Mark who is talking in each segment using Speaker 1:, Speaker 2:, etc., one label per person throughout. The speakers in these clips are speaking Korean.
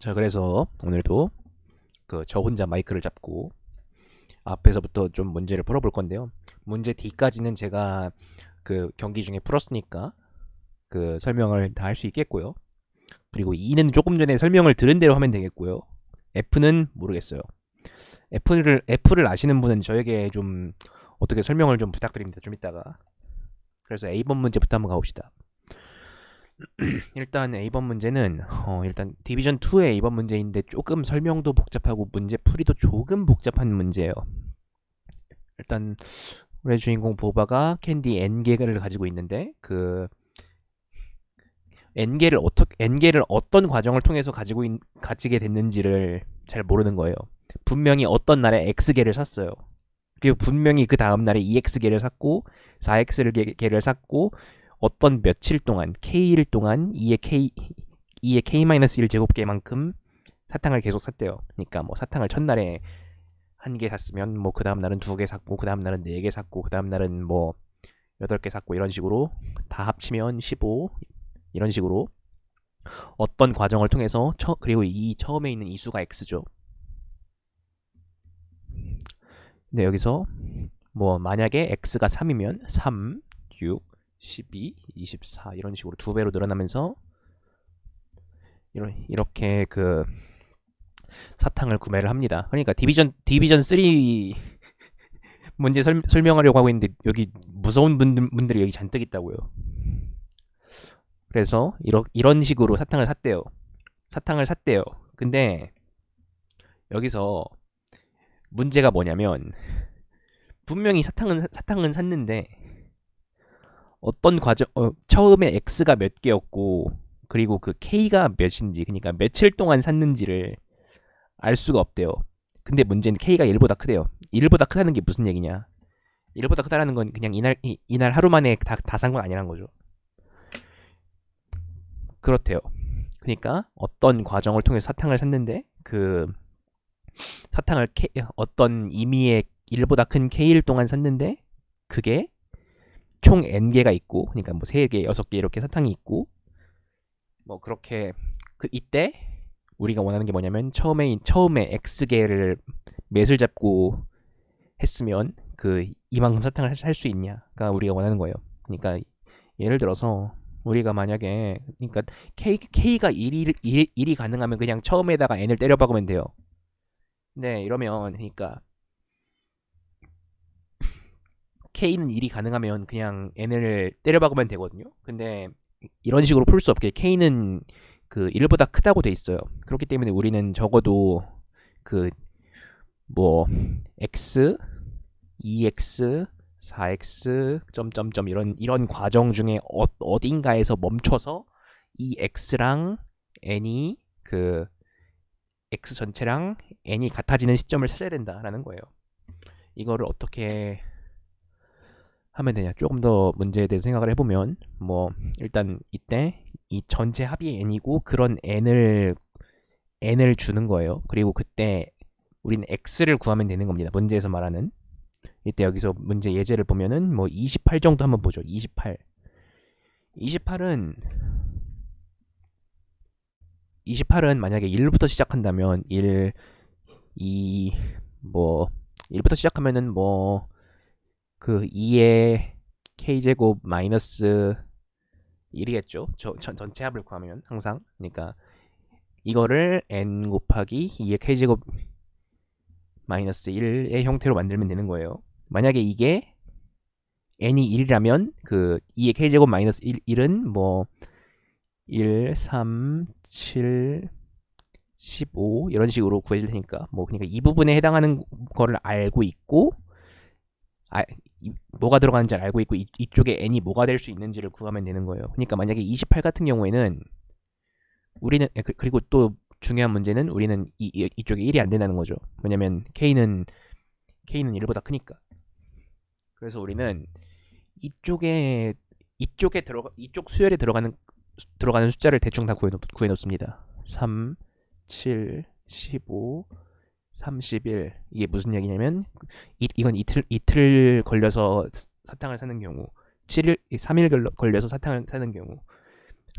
Speaker 1: 자, 그래서 오늘도 저 혼자 마이크를 잡고 앞에서부터 좀 문제를 풀어볼 건데요. 문제 D까지는 제가 경기 중에 풀었으니까 설명을 다 할 수 있겠고요. 그리고 E는 조금 전에 설명을 들은 대로 하면 되겠고요. F는 모르겠어요. F를 아시는 분은 저에게 좀 어떻게 설명을 좀 부탁드립니다. 좀 이따가. 그래서 A번 문제부터 한번 가봅시다. 일단 A번 문제는 일단 디비전 2의 A번 문제인데 조금 설명도 복잡하고 문제 풀이도 조금 복잡한 문제예요. 일단 우리 주인공 보바가 캔디 N개를 가지고 있는데 N개를 어떤 과정을 통해서 가지게 됐는지를 잘 모르는 거예요. 분명히 어떤 날에 X개를 샀어요. 그리고 분명히 그 다음 날에 EX개를 샀고 4X개를 샀고 어떤 며칠 동안 K일 동안 2의 K-1 제곱개만큼 사탕을 계속 샀대요. 그러니까 뭐 사탕을 첫날에 한 개 샀으면 뭐 그 다음 날은 두 개 샀고 그 다음 날은 네 개 샀고 그 다음 날은 뭐 8개 샀고 이런 식으로 다 합치면 15 이런 식으로 어떤 과정을 통해서 그리고 이 처음에 있는 이 수가 x죠. 근데 여기서 뭐 만약에 x가 3이면 3, 6, 12, 24 이런 식으로 두 배로 늘어나면서 이렇게 사탕을 구매를 합니다. 그러니까 디비전 3 문제 설명하려고 하고 있는데 여기 무서운 분들이 여기 잔뜩 있다고요. 그래서 이런 식으로 사탕을 샀대요. 근데 여기서 문제가 뭐냐면 분명히 사탕은 샀는데 어떤 과정 처음에 x가 몇 개였고 그리고 그 k가 몇인지 그러니까 며칠 동안 샀는지를 알 수가 없대요. 근데 문제는 k가 1보다 크대요. 1보다 크다는 게 무슨 얘기냐? 1보다 크다라는 건 그냥 이날 하루 만에 다 산 건 아니란 거죠. 그렇대요. 그러니까 어떤 과정을 통해서 사탕을 샀는데 사탕을 어떤 임의의 1보다 큰 K일 동안 샀는데 그게 총 N개가 있고 그러니까 뭐 3개, 6개 이렇게 사탕이 있고 뭐 그렇게 이때 우리가 원하는 게 뭐냐면 처음에 X개를 몇을 잡고 했으면 이만큼 사탕을 살 수 있냐가 우리가 원하는 거예요. 그러니까 예를 들어서 우리가 만약에 그러니까 K가 1이 가능하면 그냥 처음에다가 N을 때려 박으면 돼요. 네, 이러면 그러니까 K는 1이 가능하면 그냥 N을 때려 박으면 되거든요. 근데 이런 식으로 풀 수 없게 K는 1보다 크다고 돼 있어요. 그렇기 때문에 우리는 적어도 뭐 X, 2X, 4X 점점점 이런 과정 중에 어딘가에서 멈춰서 이 X랑 N이 X 전체랑 N이 같아지는 시점을 찾아야 된다라는 거예요. 이거를 어떻게 하면 되냐? 조금 더 문제에 대해서 생각을 해보면 뭐 일단 이때 이 전체 합이 n이고 그런 n을 주는 거예요. 그리고 그때 우리는 x를 구하면 되는 겁니다. 문제에서 말하는 이때 여기서 문제 예제를 보면은 뭐 28 정도 한번 보죠. 28은 만약에 1부터 시작한다면 1, 2, 뭐 1부터 시작하면은 뭐 2의 k제곱 마이너스 1이겠죠. 전체 합을 구하면 항상. 그러니까 이거를 n 곱하기 2의 k제곱 마이너스 1의 형태로 만들면 되는 거예요. 만약에 이게 n이 1이라면 2의 k제곱 마이너스 1은 뭐 1, 3, 7, 15 이런 식으로 구해질 테니까 뭐 그러니까 이 부분에 해당하는 거를 알고 있고 뭐가 들어가는지 알고 있고 이쪽에 n이 뭐가 될 수 있는지를 구하면 되는 거예요. 그러니까 만약에 28 같은 경우에는 우리는 그리고 또 중요한 문제는 우리는 이쪽에 1이 안 된다는 거죠. 왜냐면 K는 1보다 크니까. 그래서 우리는 이쪽 수열에 들어가는 숫자를 대충 다 구해 놓습니다. 3, 7, 15, 31 이게 무슨 얘기냐면 이건 이틀 걸려서 사탕을 사는 경우 3일 걸려서 사탕을 사는 경우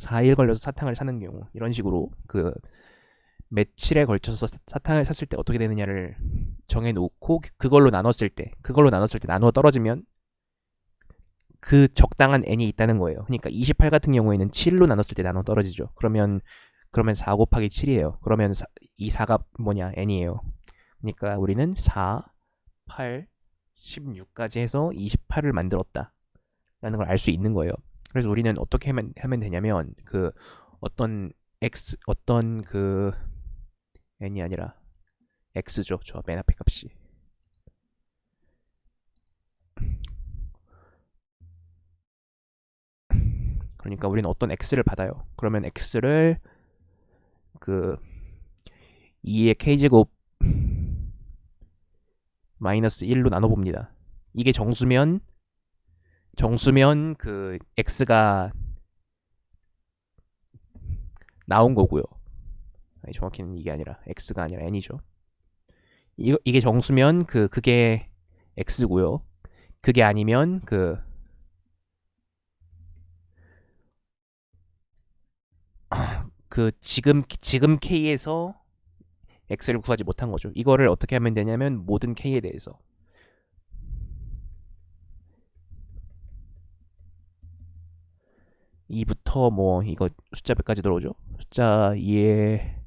Speaker 1: 4일 걸려서 사탕을 사는 경우 이런 식으로 며칠에 걸쳐서 사탕을 샀을 때 어떻게 되느냐를 정해놓고 그걸로 나눴을 때 나누어 떨어지면 그 적당한 n이 있다는 거예요. 그러니까 28 같은 경우에는 7로 나눴을 때 나눠 떨어지죠. 그러면 4 곱하기 7이에요. 그러면 이 4가 뭐냐? n이에요. 그러니까 우리는 4, 8, 16까지 해서 28을 만들었다 라는 걸 알 수 있는 거예요. 그래서 우리는 어떻게 하면 되냐면 어떤 n이 아니라 x죠. 저 맨 앞에 값이. 그러니까 우리는 어떤 x를 받아요. 그러면 x를 그 2의 k제곱 마이너스 1로 나눠봅니다. 이게 정수면 그 x가 나온 거고요. 아니, 정확히는 이게 아니라 x가 아니라 n이죠. 이게 정수면 그게 x고요. 그게 아니면 지금 k에서 x를 구하지 못한 거죠. 이거를 어떻게 하면 되냐면 모든 k에 대해서 이부터 뭐 이거 숫자 몇 가지 들어오죠? 숫자 2에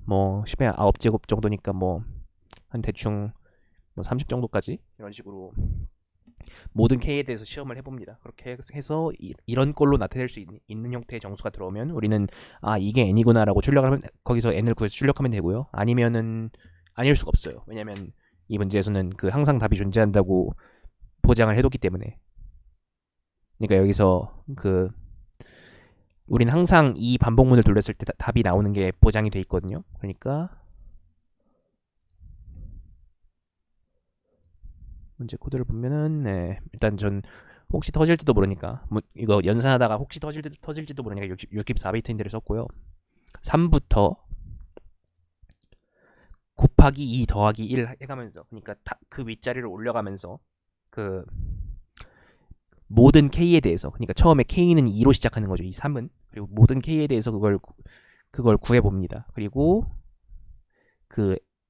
Speaker 1: 뭐 10의 9제곱 정도니까 뭐 한 대충 뭐 30 정도까지 이런 식으로 모든 k에 대해서 시험을 해봅니다. 그렇게 해서 이런 꼴로 나타낼 수 있는 형태의 정수가 들어오면 우리는 이게 n이구나라고 출력하면 거기서 n을 구해서 출력하면 되고요. 아니면은 아닐 수가 없어요. 왜냐면 이 문제에서는 항상 답이 존재한다고 보장을 해뒀기 때문에. 그러니까 여기서 우린 항상 이 반복문을 돌렸을 때 답이 나오는 게 보장이 돼 있거든요. 그러니까 문제 코드를 보면은 일단 전 혹시 터질지도 모르니까 이거 연산하다가 혹시 터질지도 모르니까 64비트인데를 썼고요. 3부터 곱하기 2 더하기 1 해가면서, 그러니까 그 윗자리를 올려가면서 모든 k에 대해서, 그러니까 처음에 k는 2로 시작하는 거죠. 이 3은. 그리고 모든 k에 대해서 그걸 구해봅니다. 그리고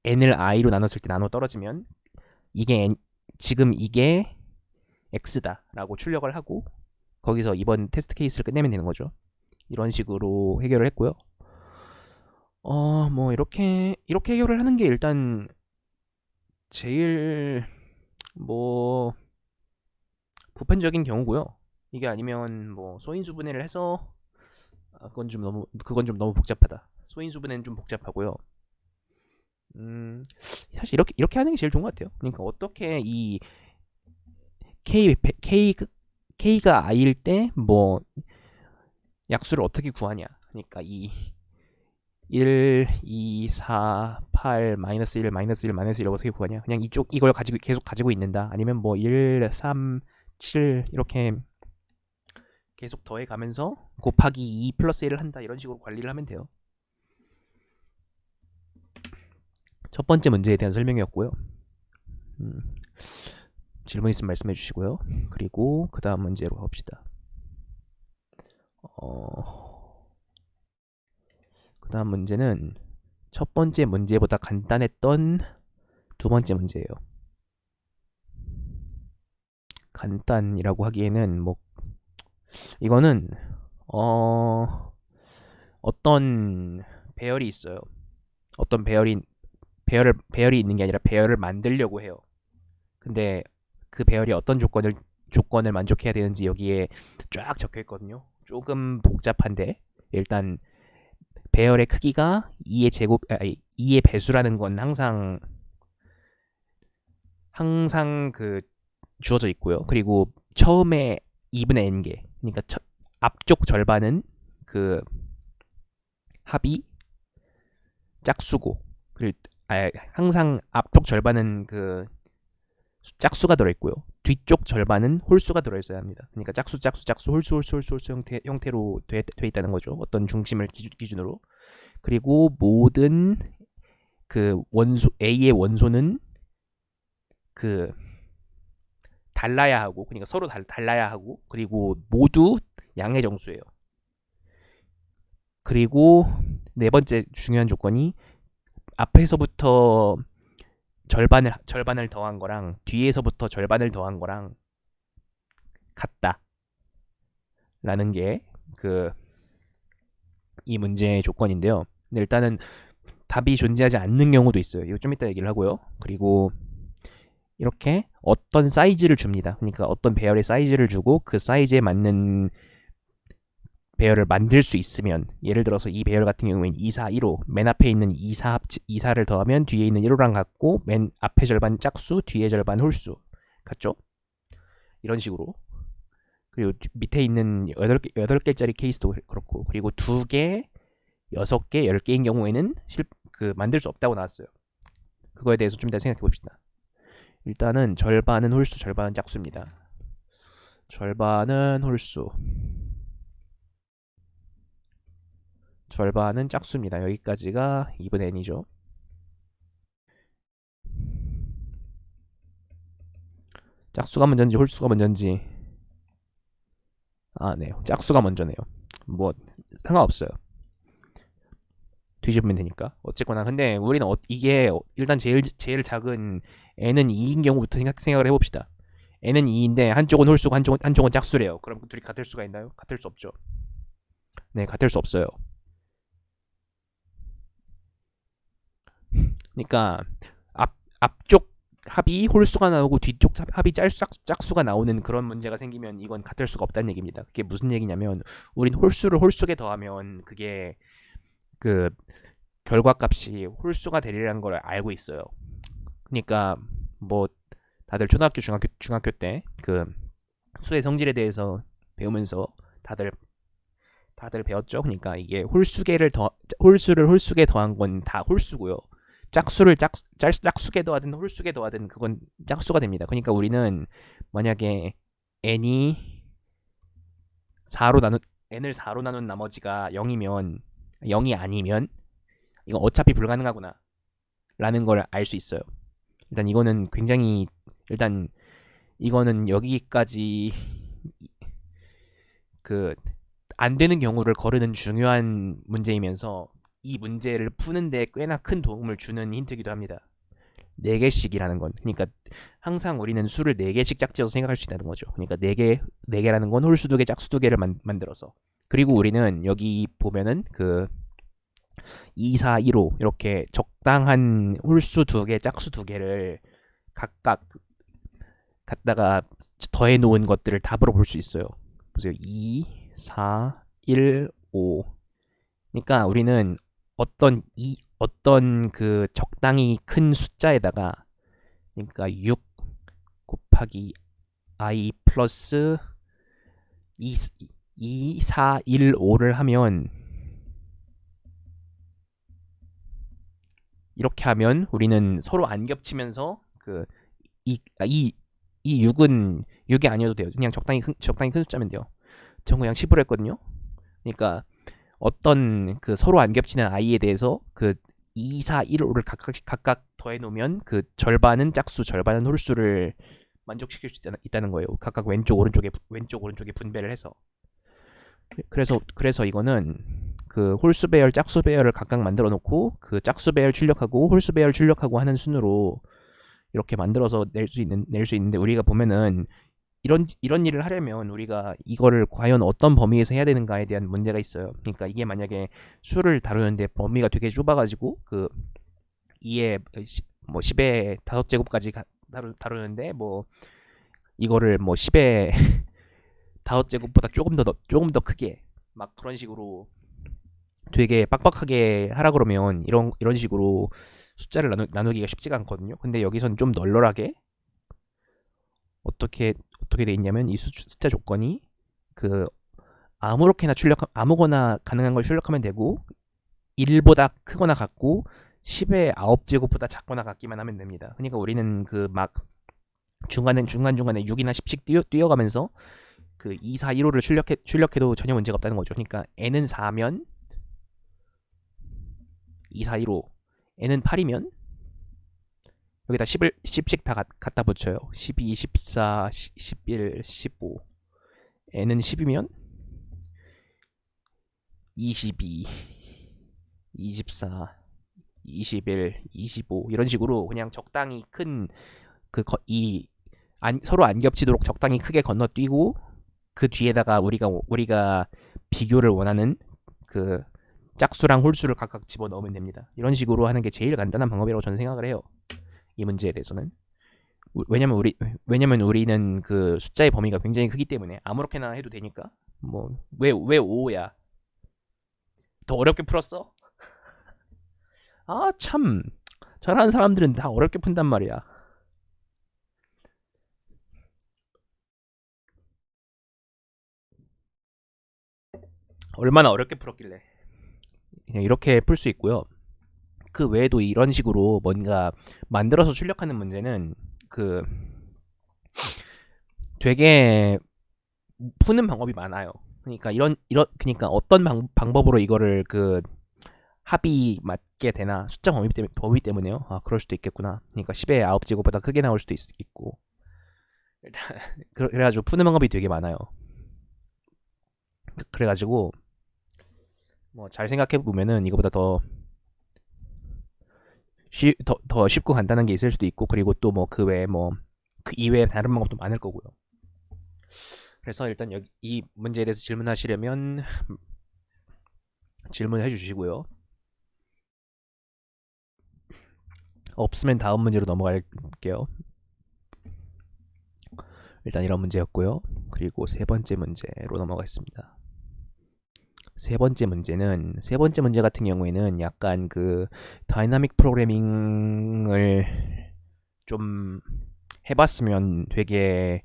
Speaker 1: n을 i로 나눴을 때 나눠 떨어지면 지금 이게 x다라고 출력을 하고 거기서 이번 테스트 케이스를 끝내면 되는 거죠. 이런 식으로 해결을 했고요. 뭐 이렇게 해결을 하는 게 일단 제일 뭐 보편적인 경우고요. 이게 아니면 뭐 소인수분해를 해서 그건 좀 너무 복잡하다. 소인수분해는 좀 복잡하고요. 사실 이렇게 하는 게 제일 좋은 것 같아요. 그러니까 어떻게 이 k가 i일 때 뭐 약수를 어떻게 구하냐. 그러니까 이 1, 2, 4, 8, 마이너스 1, 마이너스 1, 마이너스 1 어떻게 구하냐. 그냥 이걸 계속 가지고 있는다. 아니면 뭐 1, 3, 7 이렇게 계속 더해가면서 곱하기 2 플러스 1을 한다. 이런 식으로 관리를 하면 돼요. 첫 번째 문제에 대한 설명이었고요. 질문 있으면 말씀해 주시고요. 그리고 그 다음 문제로 가봅시다. 그 다음 문제는 첫 번째 문제보다 간단했던 두 번째 문제예요. 간단이라고 하기에는 뭐 이거는 어떤 배열이 있어요. 어떤 배열이 있는 게 아니라 배열을 만들려고 해요. 근데 그 배열이 어떤 조건을 만족해야 되는지 여기에 쫙 적혀 있거든요. 조금 복잡한데 일단 배열의 크기가 2의 배수라는 건 항상 주어져 있고요. 그리고 처음에 2분의 n개, 그러니까 앞쪽 절반은 합이 짝수고, 그리고 항상 앞쪽 절반은 짝수가 들어있고요. 뒤쪽 절반은 홀수가 들어있어야 합니다. 그러니까 짝수 홀수 형태로 돼 있다는 거죠. 어떤 중심을 기준으로. 그리고 모든 A의 원소는 달라야 하고, 그러니까 서로 달라야 하고, 그리고 모두 양의 정수예요. 그리고 네 번째 중요한 조건이 앞에서부터 절반을 더한 거랑 뒤에서부터 절반을 더한 거랑 같다라는 게 그 이 문제의 조건인데요. 일단은 답이 존재하지 않는 경우도 있어요. 이거 좀 이따 얘기를 하고요. 그리고 이렇게 어떤 사이즈를 줍니다. 그러니까 어떤 배열의 사이즈를 주고 그 사이즈에 맞는 배열을 만들 수 있으면, 예를 들어서 이 배열 같은 경우에는 2, 4, 1호, 맨 앞에 있는 2, 4를 더하면 뒤에 있는 1호랑 같고 맨 앞에 절반 짝수, 뒤에 절반 홀수 같죠? 이런 식으로. 그리고 밑에 있는 8개짜리 케이스도 그렇고, 그리고 2개, 6개, 10개인 경우에는 만들 수 없다고 나왔어요. 그거에 대해서 좀 이따 생각해 봅시다. 일단은 절반은 홀수, 절반은 짝수입니다. 절반은 홀수, 절반은 짝수입니다. 여기까지가 2분의 n이죠. 짝수가 먼저인지 홀수가 먼저인지, 네, 짝수가 먼저네요. 뭐 상관없어요. 뒤집으면 되니까. 어쨌거나 근데 우리는 이게 일단 제일 작은 n은 2인 경우부터 생각을 해봅시다. n은 2인데 한쪽은 홀수고 한쪽은 짝수래요. 그럼 둘이 같을 수가 있나요? 같을 수 없죠. 네, 같을 수 없어요. 그러니까 앞쪽 합이 홀수가 나오고 뒤쪽 합이 짝수가 나오는 그런 문제가 생기면 이건 같을 수가 없다는 얘기입니다. 그게 무슨 얘기냐면 우린 홀수를 홀수에 더하면 그게 그 결과값이 홀수가 되리라는 걸 알고 있어요. 그러니까 뭐 다들 초등학교 중학교 때 그 수의 성질에 대해서 배우면서 다들 배웠죠. 그러니까 이게 홀수를 홀수에 더한 건 다 홀수고요. 짝수를 짝수에 더하든 홀수에 더하든 그건 짝수가 됩니다. 그러니까 우리는 만약에 n이 4로 나눈 n을 4로 나눈 나머지가 0이면 0이 아니면 이건 어차피 불가능하구나 라는 걸 알 수 있어요. 일단 이거는 여기까지 안 되는 경우를 거르는 중요한 문제이면서 이 문제를 푸는데 꽤나 큰 도움을 주는 힌트기도 합니다. 4개씩이라는 건, 그러니까 항상 우리는 수를 4개씩 짝지어서 생각할 수 있다는 거죠. 그러니까 4개라는 건 홀수 2개, 짝수 2개를 만들어서. 그리고 우리는 여기 보면은 2, 4, 1호 이렇게 적당한 홀수 2개, 짝수 2개를 각각 갖다가 더해 놓은 것들을 답으로 볼 수 있어요. 보세요. 2, 4, 1, 5. 그러니까 우리는 어떤 적당히 큰 숫자에다가, 그러니까 6 곱하기 i 플러스 2, 4, 1, 5를 하면, 이렇게 하면 우리는 서로 안 겹치면서 이 6이 아니어도 돼요. 그냥 적당히 큰 숫자면 돼요. 전 그냥 10으로 했거든요. 그러니까 어떤 서로 안 겹치는 i에 대해서 2, 4, 1, 5를 각각 더해 놓으면 절반은 짝수, 절반은 홀수를 만족시킬 수 있다는 거예요. 각각 왼쪽 오른쪽에 분배를 해서. 그래서 이거는 홀수 배열, 짝수 배열을 각각 만들어 놓고 짝수 배열 출력하고 홀수 배열 출력하고 하는 순으로 이렇게 만들어서 낼 수 있는데, 우리가 보면은 이런 일을 하려면 우리가 이거를 과연 어떤 범위에서 해야 되는가에 대한 문제가 있어요. 그러니까 이게 만약에 수를 다루는데 범위가 되게 좁아가지고 2에 10의 5제곱까지 다루는데 이거를 10의 5제곱보다 조금 더 크게 막 그런 식으로 되게 빡빡하게 하라 그러면 이런 식으로 숫자를 나누기가 쉽지가 않거든요. 근데 여기선 좀 널널하게 어떻게 돼 있냐면, 이 숫자 조건이 아무거나 가능한 걸 출력하면 되고 1보다 크거나 같고 10의 9제곱보다 작거나 같기만 하면 됩니다. 그러니까 우리는 막 중간에 6이나 10씩 뛰어가면서 2, 4, 1호를 출력해도 전혀 문제가 없다는 거죠. 그러니까 n은 4면 2, 4, 1호, n은 8이면 여기다 10씩 다 갖다 붙여요. 12, 14, 11, 15. n은 10이면 22, 24, 21, 25 이런 식으로 그냥 적당히 큰 이 서로 안 겹치도록 적당히 크게 건너뛰고 그 뒤에다가 우리가 비교를 원하는 그 짝수랑 홀수를 각각 집어 넣으면 됩니다. 이런 식으로 하는 게 제일 간단한 방법이라고 저는 생각을 해요. 이 문제에 대해서는. 왜냐면 우리는 그 숫자의 범위가 굉장히 크기 때문에 아무렇게나 해도 되니까. 뭐 왜 5야? 더 어렵게 풀었어? 아, 참. 잘하는 사람들은 다 어렵게 푼단 말이야. 얼마나 어렵게 풀었길래. 그냥 이렇게 풀 수 있고요. 그 외에도 이런 식으로 뭔가 만들어서 출력하는 문제는 그 되게 푸는 방법이 많아요. 그러니까 그러니까 어떤 방법으로 이거를 그 합이 맞게 되나 숫자 범위 때문에요. 아, 그럴 수도 있겠구나. 그러니까 10의 9제곱보다 크게 나올 수도 있고. 일단 그래가지고 푸는 방법이 되게 많아요. 그래가지고 뭐 잘 생각해 보면은 이거보다 더 쉽고 간단한 게 있을 수도 있고, 그리고 또 뭐 그 외에 뭐 그 이외에 다른 방법도 많을 거고요. 그래서 일단 여기 이 문제에 대해서 질문하시려면 질문해 주시고요. 없으면 다음 문제로 넘어갈게요. 일단 이런 문제였고요. 그리고 세 번째 문제로 넘어가겠습니다. 세 번째 문제 같은 경우에는 약간 그 다이나믹 프로그래밍을 좀 해봤으면 되게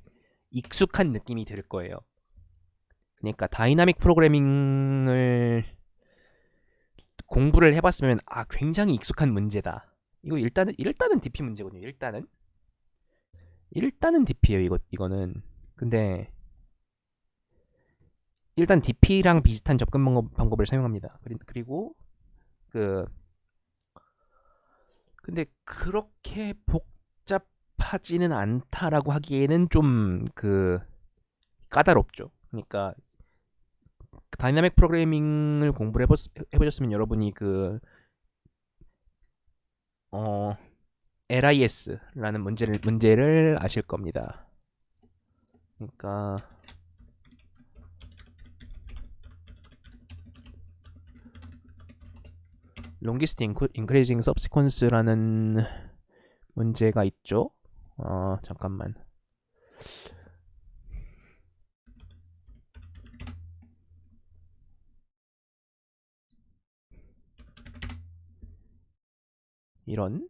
Speaker 1: 익숙한 느낌이 들 거예요. 그러니까 다이나믹 프로그래밍을 공부를 해봤으면 아, 굉장히 익숙한 문제다. 이거 일단은 DP 문제거든요. 일단은 DP예요. 이거는. 근데 일단 DP랑 비슷한 접근 방법을 사용합니다. 그리고 그 근데 그렇게 복잡하지는 않다라고 하기에는 좀 그 까다롭죠. 그러니까 다이나믹 프로그래밍을 공부를 해보셨으면 여러분이 그 어, LIS라는 문제를 아실 겁니다. 그러니까 longest increasing subsequence라는 문제가 있죠. 잠깐만. 이런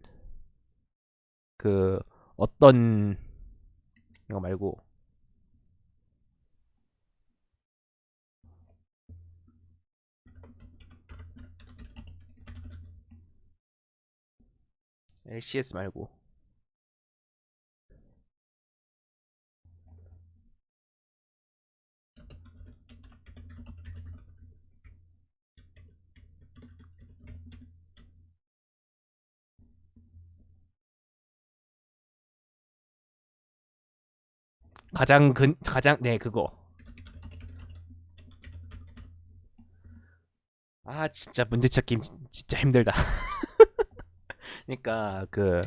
Speaker 1: 그 어떤 이거 말고 LCS 말고 가장 네 그거. 아, 진짜 문제 찾기 진짜 힘들다. 그러니까 그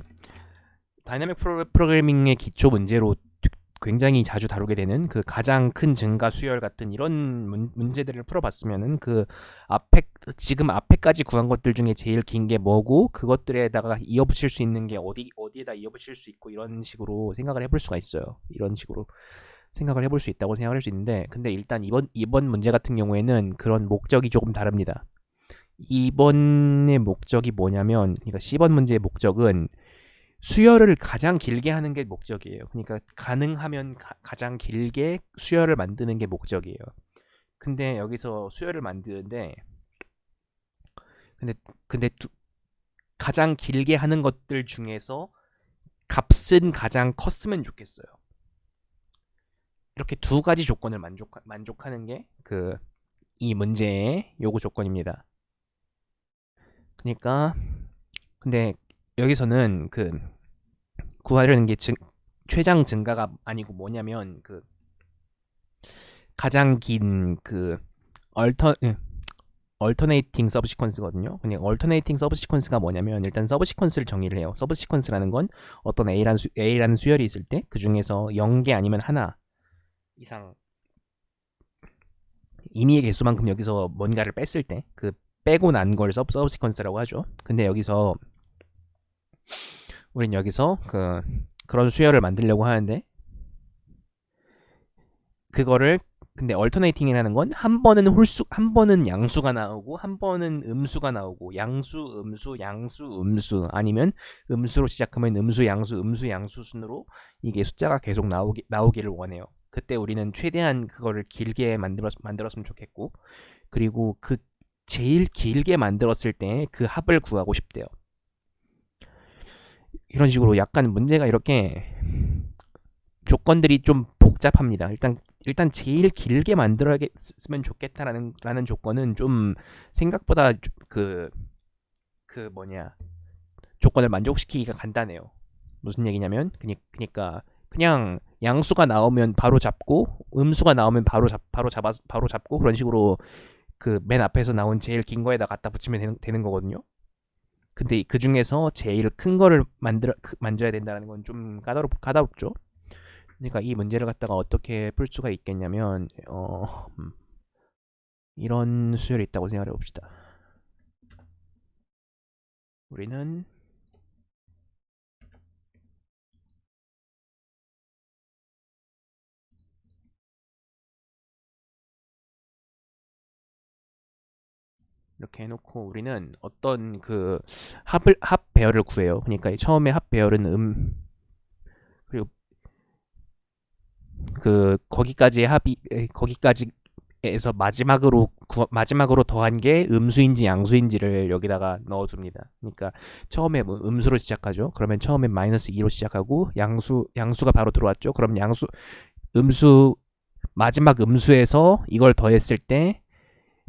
Speaker 1: 다이나믹 프로그래밍의 기초 문제로 굉장히 자주 다루게 되는 그 가장 큰 증가 수열 같은 이런 문제들을 풀어봤으면은 그 앞에 지금 앞에까지 구한 것들 중에 제일 긴 게 뭐고 그것들에다가 이어붙일 수 있는 게 어디에다 이어붙일 수 있고 이런 식으로 생각을 해볼 수가 있어요. 이런 식으로 생각을 해볼 수 있다고 생각을 할 수 있는데, 근데 일단 이번 문제 같은 경우에는 그런 목적이 조금 다릅니다. 이번의 목적이 뭐냐면, 그러니까 C번 문제의 목적은 수열을 가장 길게 하는 게 목적이에요. 그러니까 가능하면 가장 길게 수열을 만드는 게 목적이에요. 근데 여기서 수열을 만드는데 근데 근데 가장 길게 하는 것들 중에서 값은 가장 컸으면 좋겠어요. 이렇게 두 가지 조건을 만족하는 게 그 이 문제의 요구 조건입니다. 그러니까 근데 여기서는 그 구하려는 게 최장 증가가 아니고 뭐냐면 가장 긴 얼터 alternating subsequence거든요. 그냥 alternating subsequence가 뭐냐면 일단 subsequence를 정의를 해요. subsequence라는 건 어떤 A라는 수열이 있을 때 그 중에서 0개 아니면 하나 이상 임의의 개수만큼 여기서 뭔가를 뺐을 때 그 빼고 난 걸 subsequence라고 하죠. 근데 여기서 우린 여기서 그런 수열을 만들려고 하는데 그거를 근데 얼터네이팅이라는 건 한 번은 양수가 나오고 한 번은 음수가 나오고 양수 음수 양수 음수 아니면 음수로 시작하면 음수 양수 음수 양수 순으로 이게 숫자가 계속 나오기를 원해요. 그때 우리는 최대한 그거를 길게 만들었으면 좋겠고 그리고 그 제일 길게 만들었을 때 그 합을 구하고 싶대요. 이런 식으로 약간 문제가 이렇게 조건들이 좀 복잡합니다. 일단 제일 길게 만들었으면 좋겠다라는 조건은 좀 생각보다 그 뭐냐 조건을 만족시키기가 간단해요. 무슨 얘기냐면 그러니까 그냥 양수가 나오면 바로 잡고 음수가 나오면 바로 잡고 그런 식으로 그 맨 앞에서 나온 제일 긴 거에다 갖다 붙이면 되는 거거든요. 근데 그 중에서 제일 큰 거를 만져야 된다는 건 좀 까다롭죠. 그러니까 이 문제를 갖다가 어떻게 풀 수가 있겠냐면 이런 수열이 있다고 생각해 봅시다. 우리는 이렇게 해놓고 우리는 어떤 합 배열을 구해요. 그러니까 처음에 합 배열은 그리고 거기까지에서 마지막으로 더한 게 음수인지 양수인지를 여기다가 넣어줍니다. 그러니까 처음에 음수로 시작하죠. 그러면 처음에 마이너스 2로 시작하고 양수가 바로 들어왔죠. 그럼 음수 마지막 음수에서 이걸 더했을 때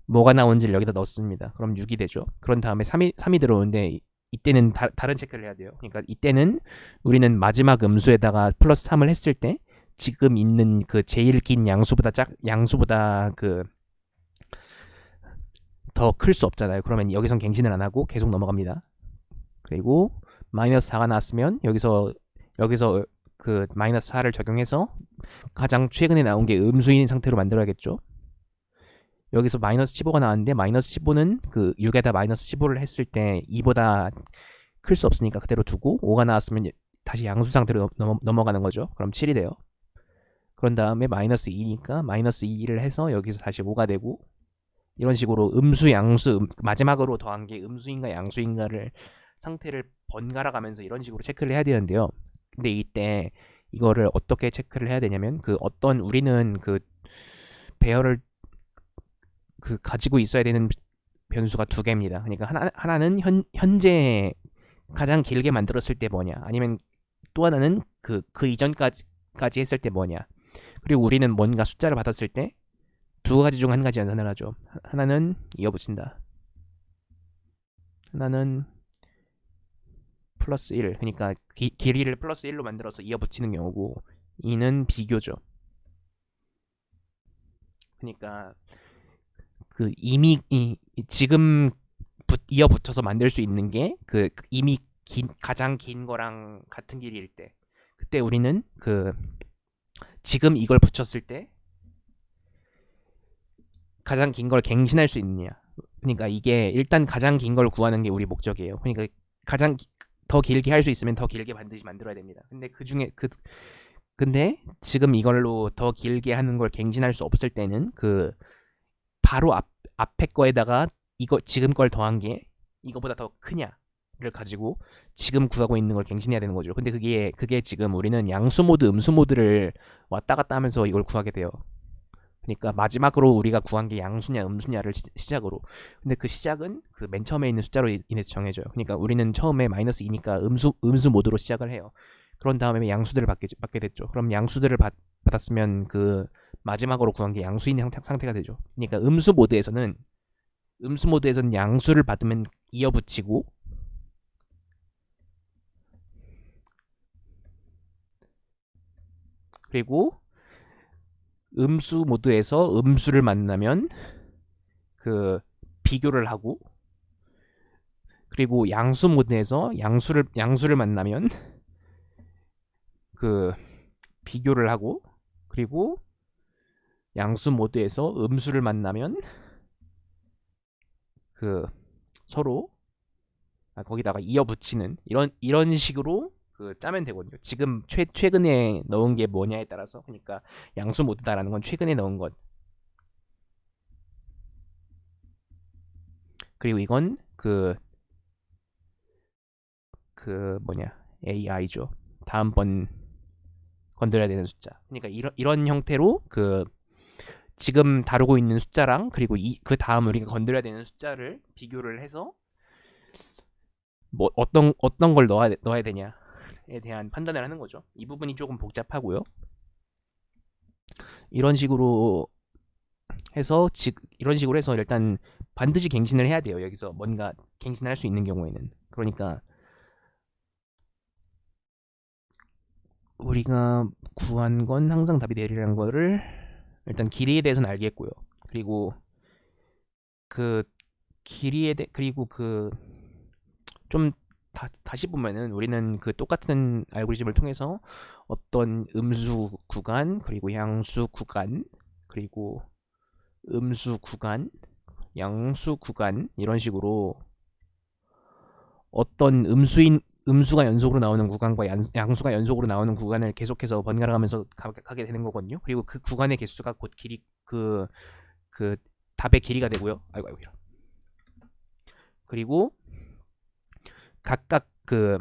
Speaker 1: 뭐가 나온지를 여기다 넣습니다. 그럼 6이 되죠. 그런 다음에 3이 들어오는데 이때는 다른 체크를 해야 돼요. 그러니까 이때는 우리는 마지막 음수에다가 플러스 3을 했을 때 지금 있는 그 제일 긴 양수보다 그 더 클 수 없잖아요. 그러면 여기선 갱신을 안 하고 계속 넘어갑니다. 그리고 마이너스 4가 나왔으면 여기서 그 마이너스 4를 적용해서 가장 최근에 나온 게 음수인 상태로 만들어야겠죠. 여기서 마이너스 15가 나왔는데 마이너스 15는 그 6에다 마이너스 15를 했을 때 2보다 클 수 없으니까 그대로 두고 5가 나왔으면 다시 양수 상태로 넘어가는 거죠. 그럼 7이 돼요. 그런 다음에 마이너스 2니까 마이너스 2를 해서 여기서 다시 5가 되고 이런 식으로 음수 양수 마지막으로 더한 게 음수인가 양수인가를 상태를 번갈아 가면서 이런 식으로 체크를 해야 되는데요. 근데 이때 이거를 어떻게 체크를 해야 되냐면 우리는 그 배열을 가지고 있어야 되는 변수가 두 개입니다. 그러니까 하나는 현재 가장 길게 만들었을 때 뭐냐, 아니면 또 하나는 그 이전까지 했을 때 뭐냐. 그리고 우리는 뭔가 숫자를 받았을 때 두 가지 중 한 가지 연산을 하죠. 하나는 이어붙인다. 하나는 플러스 1. 그러니까 길이를 플러스 1로 만들어서 이어붙이는 경우고, 2는 비교죠. 그러니까 이미 지금 이어붙여서 만들 수 있는 게 이미 가장 긴 거랑 같은 길이일 때, 그때 우리는 지금 이걸 붙였을 때 가장 긴 걸 갱신할 수 있느냐. 그러니까 이게 일단 가장 긴 걸 구하는 게 우리 목적이에요. 그러니까 가장 더 길게 할 수 있으면 더 길게 반드시 만들어야 됩니다. 근데 지금 이걸로 더 길게 하는 걸 갱신할 수 없을 때는 바로 앞에 거에다가 지금 걸 더한 게 이거보다 더 크냐를 가지고 지금 구하고 있는 걸 갱신해야 되는 거죠. 근데 그게 지금 우리는 양수 모드, 음수 모드를 왔다 갔다 하면서 이걸 구하게 돼요. 그러니까 마지막으로 우리가 구한 게 양수냐 음수냐를 시작으로. 근데 그 시작은 맨 처음에 있는 숫자로 인해서 정해져요. 그러니까 우리는 처음에 마이너스 2니까 음수 모드로 시작을 해요. 그런 다음에 양수들을 받게 됐죠. 그럼 양수들을 받았으면 마지막으로 구한 게 양수인 상태가 되죠. 그러니까 음수 모드에서는 양수를 받으면 이어붙이고, 그리고 음수 모드에서 음수를 만나면 비교를 하고, 그리고 양수 모드에서 양수를 만나면 그 비교를 하고, 그리고 양수 모드에서 음수를 만나면 그 서로 거기다가 이어붙이는 이런 식으로 그 짜면 되거든요. 지금 최근에 넣은 게 뭐냐에 따라서, 그러니까 양수 모드다라는 건 최근에 넣은 것, 그리고 이건 그 뭐냐, AI죠. 다음번 건드려야 되는 숫자. 그러니까 이런 형태로 그 지금 다루고 있는 숫자랑, 그리고 그 다음 우리가 건드려야 되는 숫자를 비교를 해서 뭐 어떤 걸 넣어야 되냐에 대한 판단을 하는 거죠. 이 부분이 조금 복잡하고요. 이런 식으로 이런 식으로 해서 일단 반드시 갱신을 해야 돼요. 여기서 뭔가 갱신을 할 수 있는 경우에는. 그러니까 우리가 구한 건 항상 답이 되리라는 거를 일단 길이에 대해서는 알겠고요. 그리고 그 그리고 그 좀 다시 보면은 우리는 그 똑같은 알고리즘을 통해서 어떤 음수 구간, 그리고 양수 구간, 그리고 음수 구간, 양수 구간, 이런 식으로 어떤 음수가 연속으로 나오는 구간과 양수가 연속으로 나오는 구간을 계속해서 번갈아 가면서 가게 되는 거거든요. 그리고 그 구간의 개수가 곧 길이 그 답의 길이가 되고요. 아이고 이런. 그리고 각각 그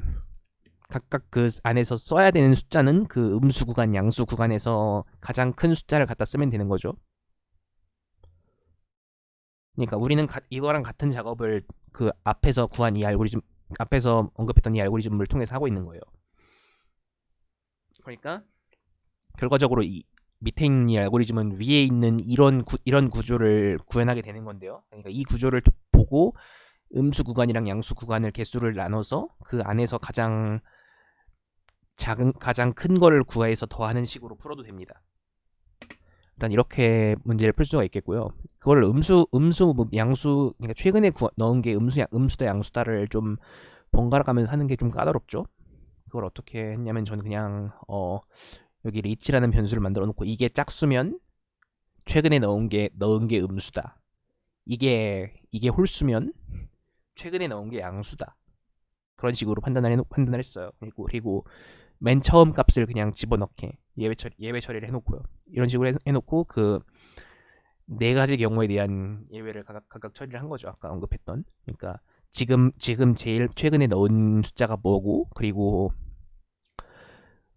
Speaker 1: 안에서 써야 되는 숫자는 그 음수 구간, 양수 구간에서 가장 큰 숫자를 갖다 쓰면 되는 거죠. 그러니까 우리는 이거랑 같은 작업을 그 앞에서 언급했던 이 알고리즘을 통해서 하고 있는 거예요. 그러니까 결과적으로 이 밑에 있는 이 알고리즘은 위에 있는 이런 구조를 구현하게 되는 건데요. 그러니까 이 구조를 보고 음수 구간이랑 양수 구간을 개수를 나눠서 그 안에서 가장 큰 거를 구해서 더하는 식으로 풀어도 됩니다. 일단 이렇게 문제를 풀 수가 있겠고요. 그걸 양수, 그러니까 최근에 넣은 게 음수다 양수다를 좀 번갈아 가면서 하는 게 좀 까다롭죠. 그걸 어떻게 했냐면 저는 그냥 여기 리치라는 변수를 만들어 놓고, 이게 짝수면 최근에 넣은 게 음수다. 이게 홀수면 최근에 넣은 게 양수다. 그런 식으로 판단을 했어요. 그리고 맨 처음 값을 그냥 집어넣게 예외 처리를 해놓고요. 이런 식으로 해놓고 그 네 가지 경우에 대한 예외를 각각 처리를 한 거죠. 아까 언급했던. 그러니까 지금 제일 최근에 넣은 숫자가 뭐고, 그리고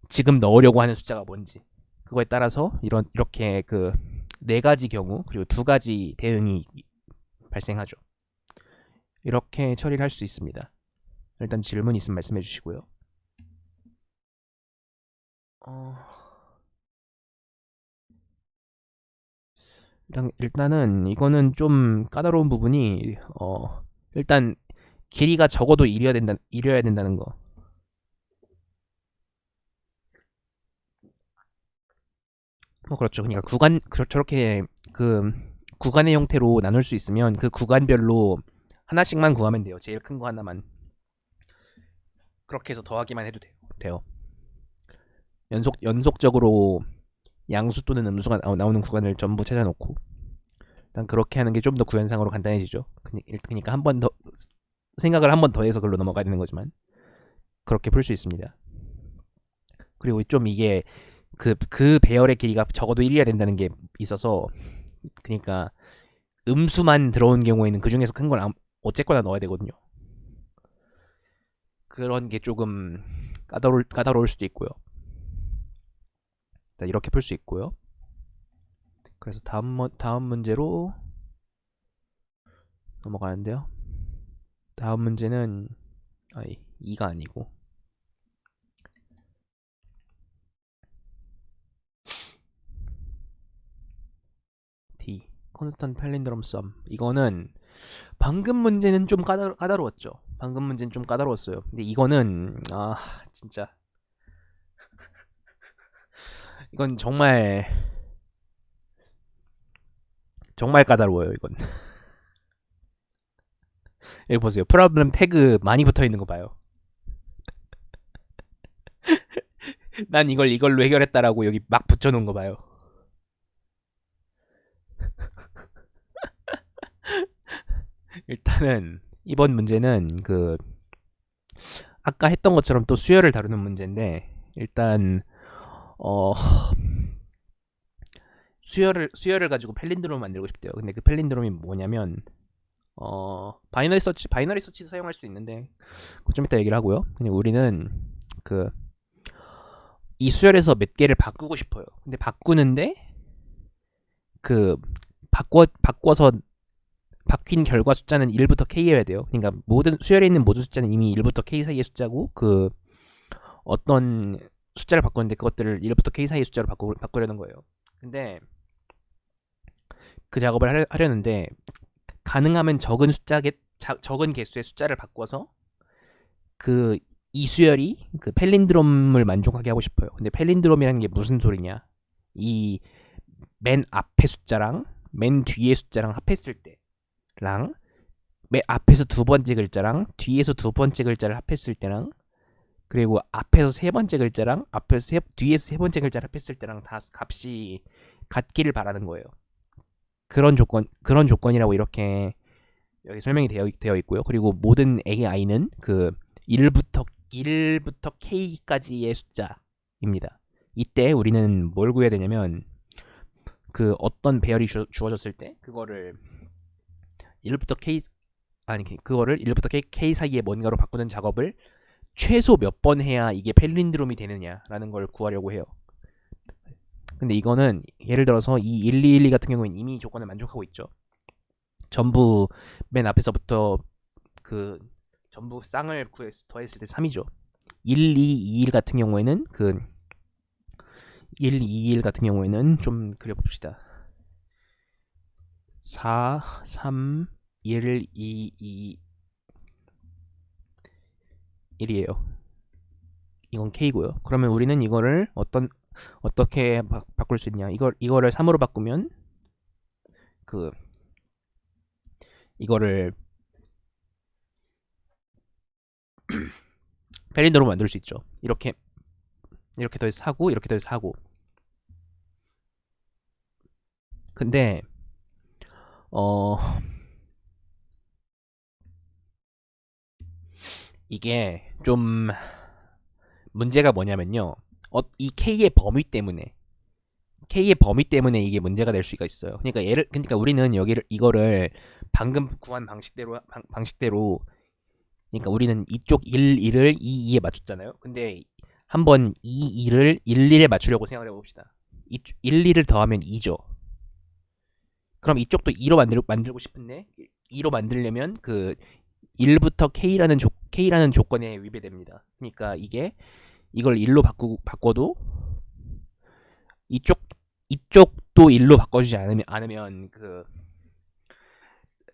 Speaker 1: 지금 넣으려고 하는 숫자가 뭔지, 그거에 따라서 이렇게 그 네 가지 경우, 그리고 두 가지 대응이 발생하죠. 이렇게 처리를 할 수 있습니다. 일단 질문 있으면 말씀해 주시고요. 어, 일단은 이거는 좀 까다로운 부분이, 일단 길이가 적어도 이려야 된다는 거. 뭐 그렇죠. 그러니까 저렇게 그 구간의 형태로 나눌 수 있으면 그 구간별로 하나씩만 구하면 돼요. 제일 큰 거 하나만. 그렇게 해서 더하기만 해도 돼요. 연속적으로 양수 또는 음수가 나오는 구간을 전부 찾아놓고, 일단 그렇게 하는 게 좀 더 구현상으로 간단해지죠. 그러니까 한 번 더 생각을 한 번 더 해서 글로 넘어가야 되는 거지만 그렇게 풀 수 있습니다. 그리고 좀 이게 그 배열의 길이가 적어도 1이어야 된다는 게 있어서, 그러니까 음수만 들어온 경우에는 그 중에서 큰 걸 어쨌거나 넣어야 되거든요. 그런 게 조금 까다로울 수도 있고요. 일단 이렇게 풀 수 있고요. 그래서 다음 문제로 넘어가는데요. 다음 문제는 2가 아니고 D, Constant Palindrome Sum. 이거는 방금 문제는 좀 까다로웠죠. 방금 문제는 좀 까다로웠어요. 근데 이거는 진짜 이건 정말 까다로워요. 이건 여기 보세요. 프로블럼 태그 많이 붙어 있는 거 봐요. 난 이걸로 해결했다라고 여기 막 붙여놓은 거 봐요. 일단은 이번 문제는 그 아까 했던 것처럼 또 수열을 다루는 문제인데 일단 어 수열을 가지고 펠린드롬을 만들고 싶대요. 근데 그 펠린드롬이 뭐냐면 바이너리 서치도 사용할 수 있는데 그거 좀 이따 얘기를 하고요. 그냥 우리는 그 이 수열에서 몇 개를 바꾸고 싶어요. 근데 바꾸는데 그 바꿔서 바뀐 결과 숫자는 1부터 K여야 돼요. 그러니까 모든 수열에 있는 모든 숫자는 이미 1부터 K 사이의 숫자고 그 어떤 숫자를 바꾸는데 그것들을 1부터 K 사이의 숫자로 바꾸려는 거예요. 근데 그 작업을 하려는데 가능하면 적은 개수의 숫자를 바꿔서 그 이 수열이 그 펠린드롬을 만족하게 하고 싶어요. 근데 펠린드롬이라는 게 무슨 소리냐? 이 맨 앞에 숫자랑 맨 뒤에 숫자랑 합했을 때랑 맨 앞에서 두 번째 글자랑 뒤에서 두 번째 글자를 합했을 때랑 그리고 앞에서 세 번째 글자랑 뒤에서 세 번째 글자를 합했을 때랑 다 값이 같기를 바라는 거예요. 그런 조건이라고 이렇게 여기 설명이 되어 있고요. 그리고 모든 AI는 그 1부터 K까지의 숫자입니다. 이때 우리는 뭘 구해야 되냐면 그 어떤 배열이 주어졌을 때 그거를 1부터 K 사이에 뭔가로 바꾸는 작업을 최소 몇 번 해야 이게 펠린드롬이 되느냐라는 걸 구하려고 해요. 근데 이거는 예를 들어서 이 1212 같은 경우는 이미 조건을 만족하고 있죠. 전부 맨 앞에서부터 그 전부 쌍을 더했을 때 3이죠. 1221 같은 경우에는 그 121 같은 경우에는 좀 그려봅시다. 4, 3, 1, 2, 2, 1이에요. 이건 K고요. 그러면 우리는 이거를 어떻게 바꿀 수 있냐? 이거를 3으로 바꾸면 그 이거를 펠린드롬 만들 수 있죠. 이렇게 더해서 사고 이렇게 더해서 사고. 근데 이게 좀 문제가 뭐냐면요. 이 K의 범위 때문에 이게 문제가 될 수가 있어요. 그러니까 우리는 이거를 방금 구한 방식대로 그러니까 우리는 이쪽 1, 1을 2, 2에 맞췄잖아요. 근데 한번 2, 2를 1, 1에 맞추려고 생각을 해봅시다. 1, 2를 더하면 2죠. 그럼 이쪽도 2로 만들고 싶은데 2로 만들려면 그 1부터 K라는 조건에 위배됩니다. 그러니까 이걸 1로 바꿔도 이쪽도 1로 바꿔주지 않으면 그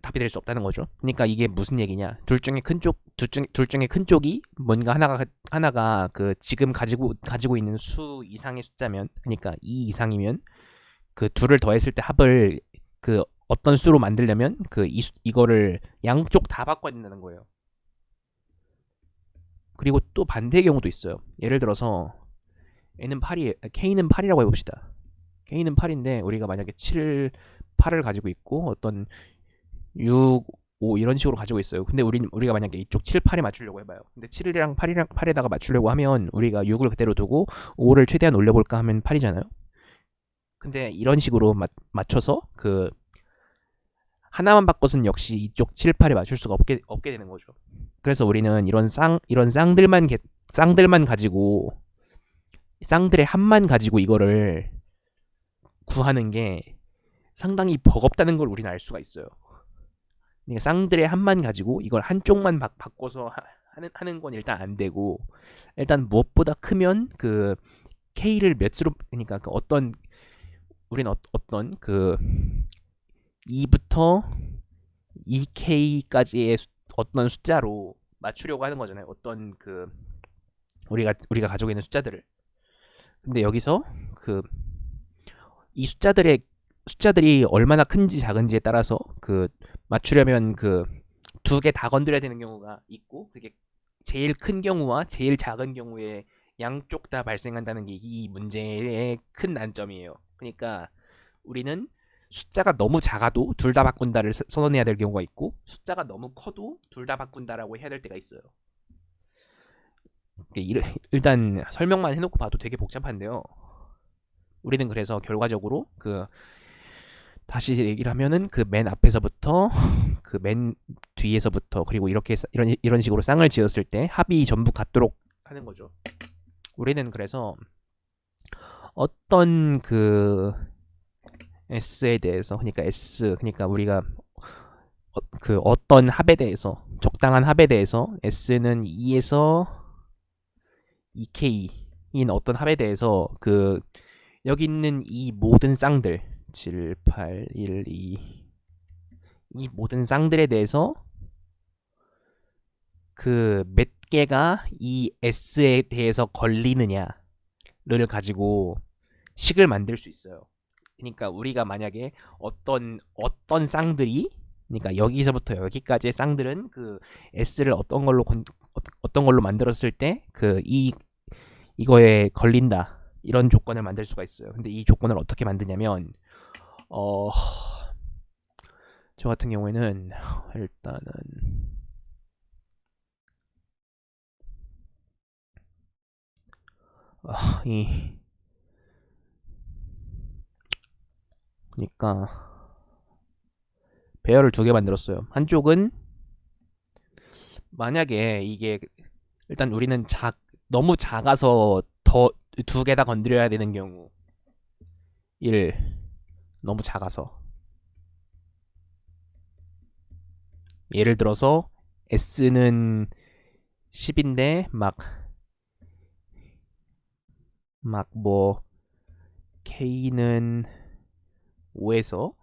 Speaker 1: 답이 될 수 없다는 거죠. 그러니까 이게 무슨 얘기냐? 둘 중에 큰 쪽이 뭔가 하나가 그 지금 가지고 있는 수 이상의 숫자면, 그러니까 2 이상이면 그 둘을 더했을 때 합을 그 어떤 수로 만들려면 이거를 양쪽 다 바꿔야 된다는 거예요. 그리고 또 반대의 경우도 있어요. 예를 들어서 K는 8이라고 해봅시다. K는 8인데 우리가 만약에 7, 8을 가지고 있고 어떤 6, 5 이런 식으로 가지고 있어요. 근데 우리가 만약에 이쪽 7, 8에 맞추려고 해봐요. 근데 7이랑 8에다가 맞추려고 하면 우리가 6을 그대로 두고 5를 최대한 올려볼까 하면 8이잖아요. 근데 이런 식으로 맞춰서 그 하나만 바꿔서는 역시 이쪽 7, 8에 맞출 수가 없게 되는 거죠. 그래서 우리는 이런 쌍들만 가지고 쌍들의 합만 가지고 이거를 구하는 게 상당히 버겁다는 걸 우리는 알 수가 있어요. 그러니까 쌍들의 합만 가지고 이걸 한쪽만 바꿔서 하는 건 일단 안 되고, 일단 무엇보다 크면 그 K를 몇으로, 그러니까 우리는 어떤 그 2부터 2K까지의 어떤 숫자로 맞추려고 하는 거잖아요. 어떤 그 우리가 가지고 있는 숫자들을. 근데 여기서 그 이 숫자들이 얼마나 큰지 작은지에 따라서 그 맞추려면 그 두 개 다 건드려야 되는 경우가 있고, 그게 제일 큰 경우와 제일 작은 경우에 양쪽 다 발생한다는 게 이 문제의 큰 난점이에요. 그러니까 우리는 숫자가 너무 작아도 둘 다 바꾼다를 선언해야 될 경우가 있고, 숫자가 너무 커도 둘 다 바꾼다라고 해야 될 때가 있어요. 일단 설명만 해놓고 봐도 되게 복잡한데요. 우리는 그래서 결과적으로 다시 얘기를 하면은 그 맨 앞에서부터 그 맨 뒤에서부터, 그리고 이런 식으로 쌍을 지었을 때 합이 전부 같도록 하는 거죠. 우리는 그래서 어떤 S에 대해서, 그러니까 우리가 어떤 합에 대해서, 적당한 합에 대해서 S는 2에서 2K인 어떤 합에 대해서 여기 있는 이 모든 쌍들 7, 8, 1, 2 이 모든 쌍들에 대해서 몇 개가 이 S에 대해서 걸리느냐를 가지고 식을 만들 수 있어요. 그러니까 우리가 만약에 어떤 쌍들이, 그러니까 여기서부터 여기까지의 쌍들은 S를 어떤 걸로 만들었을 때 이거에 걸린다, 이런 조건을 만들 수가 있어요. 근데 이 조건을 어떻게 만드냐면 저 같은 경우에는 일단은 그러니까 배열을 두 개 만들었어요. 한쪽은 만약에 이게 일단 우리는 너무 작아서 더 두 개 다 건드려야 되는 경우 1. 너무 작아서, 예를 들어서 S는 10인데 막 뭐 K는 5에서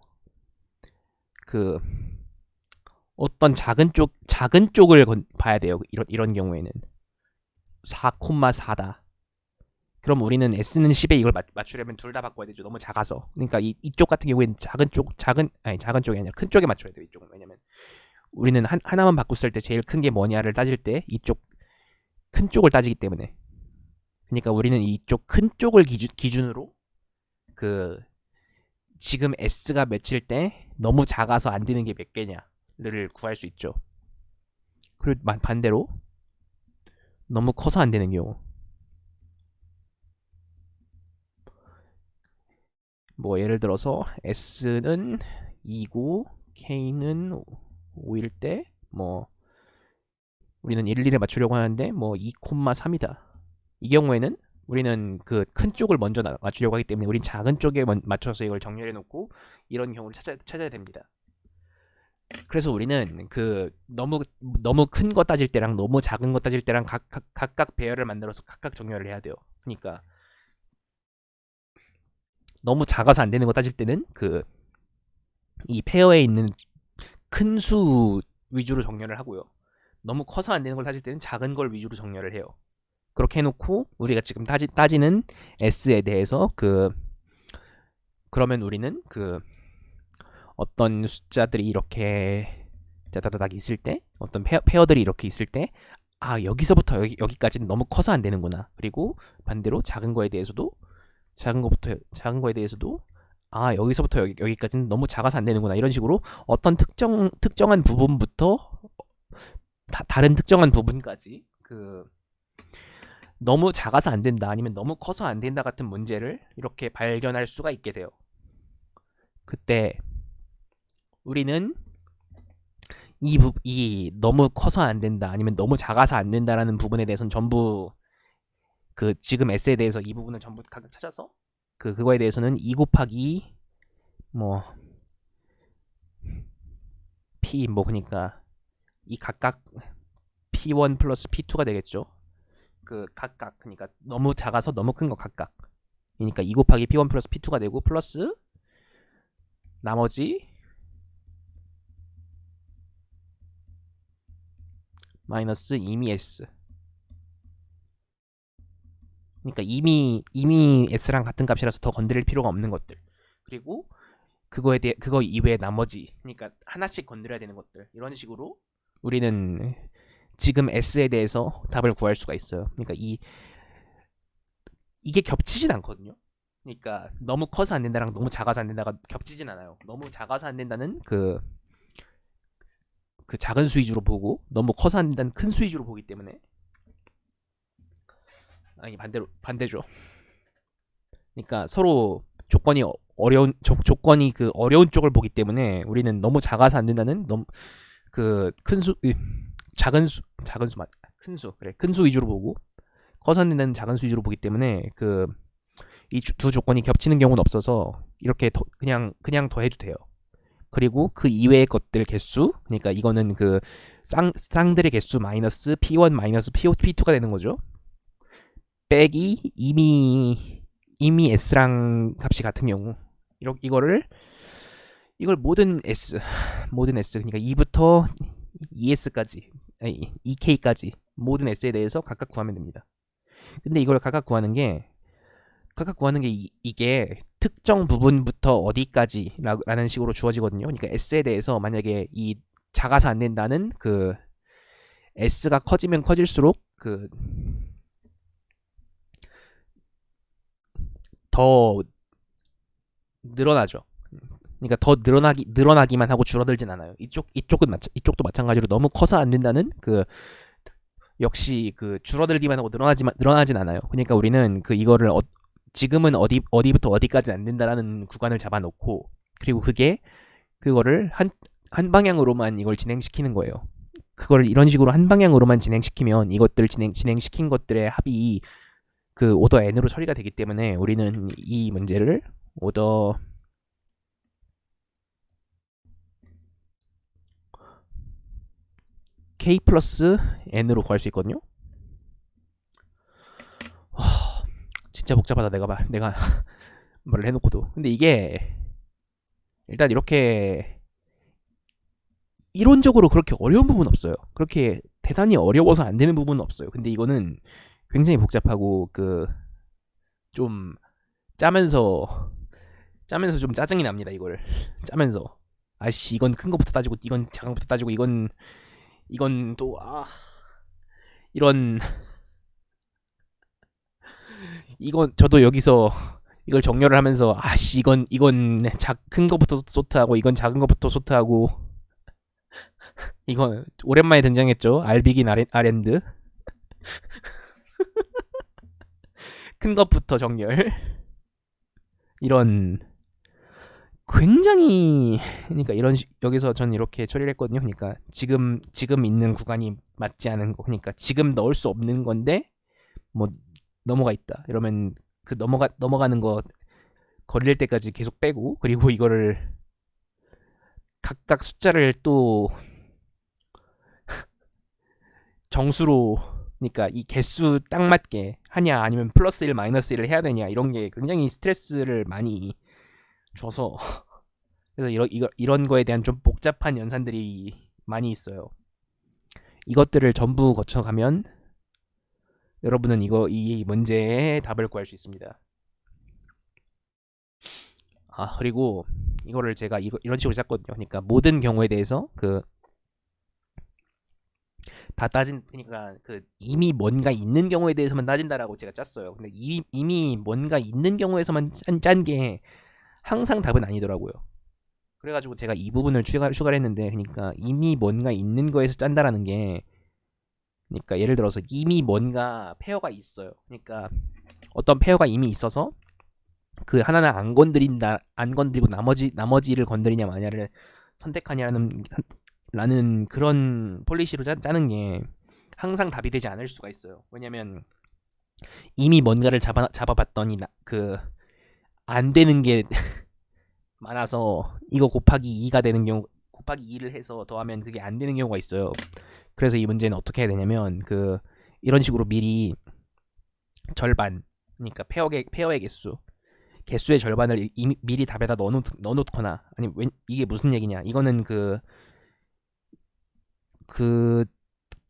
Speaker 1: 어떤 작은 쪽을 봐야 돼요. 이런 경우에는 4,4다. 그럼 우리는 S는 10에 이걸 맞추려면 둘 다 바꿔야 되죠. 너무 작아서. 그러니까 이쪽 같은 경우에는 작은 쪽이 아니라 큰 쪽에 맞춰야 돼요. 이쪽은. 왜냐면 우리는 하나만 바꿨을 때 제일 큰 게 뭐냐를 따질 때 이쪽 큰 쪽을 따지기 때문에. 그러니까 우리는 이쪽 큰 쪽을 기준으로 지금 S가 몇일 때 너무 작아서 안 되는 게 몇 개냐를 구할 수 있죠. 그리고 반대로 너무 커서 안 되는 경우, 뭐 예를 들어서 S는 2고 K는 5일 때 뭐 우리는 1, 2를 맞추려고 하는데 뭐 2,3이다. 이 경우에는 우리는 큰 쪽을 먼저 맞추려고 하기 때문에 우린 작은 쪽에 맞춰서 이걸 정렬해 놓고 이런 경우를 찾아야 됩니다. 그래서 우리는 너무 큰 거 따질 때랑 너무 작은 거 따질 때랑 각각 배열을 만들어서 각각 정렬을 해야 돼요. 그러니까 너무 작아서 안 되는 거 따질 때는 이 페어에 있는 큰 수 위주로 정렬을 하고요. 너무 커서 안 되는 걸 따질 때는 작은 걸 위주로 정렬을 해요. 그렇게 해놓고 우리가 지금 따지는 S에 대해서 그러면 우리는 어떤 숫자들이 이렇게 다다닥 있을 때, 어떤 페어들이 이렇게 있을 때, 여기서부터 여기까지는 너무 커서 안 되는구나. 그리고 반대로 작은 거에 대해서도 여기서부터 여기까지는 너무 작아서 안 되는구나. 이런 식으로 어떤 특정한 부분부터 다른 특정한 부분까지 너무 작아서 안 된다, 아니면 너무 커서 안 된다 같은 문제를 이렇게 발견할 수가 있게 돼요. 그때 우리는 이 너무 커서 안 된다, 아니면 너무 작아서 안 된다라는 부분에 대해서는 전부 지금 S에 대해서 이 부분을 전부 각각 찾아서 그거에 대해서는 2 곱하기 뭐 P 그러니까 이 각각 P1 플러스 P2가 되겠죠. 각각, 그러니까 너무 작아서 너무 큰 거 각각. 그러니까 2 곱하기 P1 플러스 P2가 되고, 플러스 나머지 마이너스 이미 S. 그러니까 이미 S랑 같은 값이라서 더 건드릴 필요가 없는 것들. 그리고 그거 이외에 나머지, 그러니까 하나씩 건드려야 되는 것들. 이런 식으로 우리는 지금 S에 대해서 답을 구할 수가 있어요. 그러니까 이게 겹치진 않거든요. 그러니까 너무 커서 안 된다랑 너무 작아서 안 된다가 겹치진 않아요. 너무 작아서 안 된다는 그 작은 수 위주로 보고, 너무 커서 안 된다는 큰 수 위주로 보기 때문에, 아니 반대죠. 그러니까 서로 조건이 조건이 그 어려운 쪽을 보기 때문에 우리는 너무 작아서 안 된다는 너무 그 작은 수 큰 수, 그래, 큰 수 위주로 보고, 커서 안 된다는 작은 수 위주로 보기 때문에 이 두 조건이 겹치는 경우는 없어서 이렇게 그냥 더해도 돼요. 그리고 그 이외의 것들 개수, 그러니까 이거는 그 쌍들의 개수 마이너스 P1 마이너스 P2가 되는 거죠. 빼기 이미 S랑 값이 같은 경우, 이걸 모든 S 그러니까 2부터 2S까지, 아니 2K까지 모든 S에 대해서 각각 구하면 됩니다. 근데 이걸 각각 구하는 게 이게 특정 부분부터 어디까지라는 식으로 주어지거든요. 그러니까 S에 대해서 만약에 이 작아서 안 된다는 그 S가 커지면 커질수록 더 늘어나죠. 그러니까 더 늘어나기만 하고 줄어들진 않아요. 이쪽도 마찬가지로 너무 커서 안 된다는 역시 줄어들기만 하고 늘어나진 않아요. 그러니까 우리는 이거를 지금은 어디부터 어디까지 안 된다라는 구간을 잡아놓고, 그리고 그거를 한 방향으로만 이걸 진행시키는 거예요. 그걸 이런 식으로 한 방향으로만 진행시키면 이것들 진행시킨 것들의 합이 오더 n으로 처리가 되기 때문에 우리는 이 문제를 오더 k 플러스 n으로 구할 수 있거든요. 진짜 복잡하다. 내가 말을 해놓고도. 근데 이게 일단 이렇게 이론적으로 그렇게 어려운 부분은 없어요. 그렇게 대단히 어려워서 안 되는 부분은 없어요. 근데 이거는 굉장히 복잡하고 좀 짜면서 좀 짜증이 납니다. 이걸 짜면서 아씨, 이건 큰 거부터 따지고 이건 작은 거부터 따지고 이건 또 이런 이건 저도 여기서 이걸 정렬을 하면서 아씨, 이건 큰 거부터 소트하고 이건 작은 거부터 소트하고 이건 오랜만에 등장했죠. 알비긴 아랜드. 큰 것부터 정렬. 이런 굉장히, 그러니까 여기서 전 이렇게 처리를 했거든요. 그러니까 지금 있는 구간이 맞지 않은 거, 그러니까 지금 넣을 수 없는 건데 뭐 넘어가 있다. 이러면 넘어가는 거 걸릴 때까지 계속 빼고, 그리고 이거를 각각 숫자를 또 정수로, 그러니까 이 개수 딱 맞게 하냐 아니면 플러스 1 마이너스 1을 해야 되냐, 이런 게 굉장히 스트레스를 많이 줘서 그래서 이런 거에 대한 좀 복잡한 연산들이 많이 있어요. 이것들을 전부 거쳐가면 여러분은 이 문제의 답을 구할 수 있습니다. 그리고 이거를 제가 이런 식으로 짰거든요. 그러니까 모든 경우에 대해서 다 그러니까 이미 뭔가 있는 경우에 대해서만 따진다라고 제가 짰어요. 근데 이미 뭔가 있는 경우에서만 짠 게 항상 답은 아니더라고요. 그래가지고 제가 이 부분을 추가를 했는데, 그러니까 이미 뭔가 있는 거에서 짠다라는 게, 그러니까 예를 들어서 이미 뭔가 페어가 있어요. 그러니까 어떤 페어가 이미 있어서 하나는 안 건드리고 나머지를 건드리냐 마냐를 선택하냐라는 그런 폴리시로 짜는 게 항상 답이 되지 않을 수가 있어요. 왜냐면 이미 뭔가를 잡아봤더니 안 되는 게 많아서 이거 곱하기 2가 되는 경우, 곱하기 2를 해서 더하면 그게 안 되는 경우가 있어요. 그래서 이 문제는 어떻게 해야 되냐면 이런 식으로 미리 절반, 그러니까 페어의 개수의 절반을 미리 답에다 넣어놓거나, 아니 이게 무슨 얘기냐, 이거는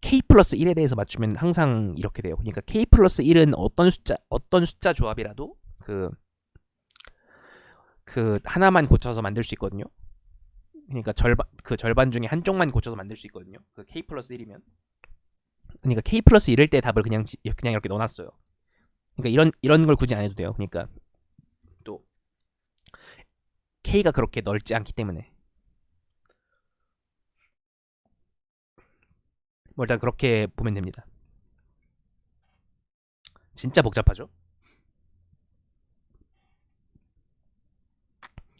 Speaker 1: K 플러스 1에 대해서 맞추면 항상 이렇게 돼요. 그러니까 K 플러스 1은 어떤 숫자 조합이라도 하나만 고쳐서 만들 수 있거든요. 그러니까 절반 중에 한쪽만 고쳐서 만들 수 있거든요. 그 k 플러스 1이면. 그러니까 k 플러스 1일 때 답을 그냥 이렇게 넣어놨어요. 그러니까 이런 걸 굳이 안 해도 돼요. 그러니까 또 k가 그렇게 넓지 않기 때문에 뭐 일단 그렇게 보면 됩니다. 진짜 복잡하죠?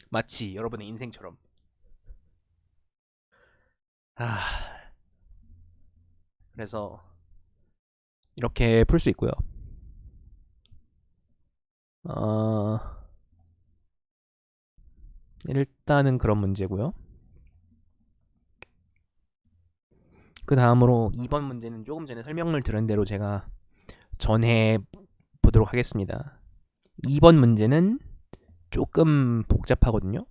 Speaker 1: 마치 여러분의 인생처럼. 아, 그래서 이렇게 풀 수 있고요. 어, 일단은 그런 문제고요. 그 다음으로 2번 문제는 조금 전에 설명을 들은 대로 제가 전해 보도록 하겠습니다. 2번 문제는 조금 복잡하거든요.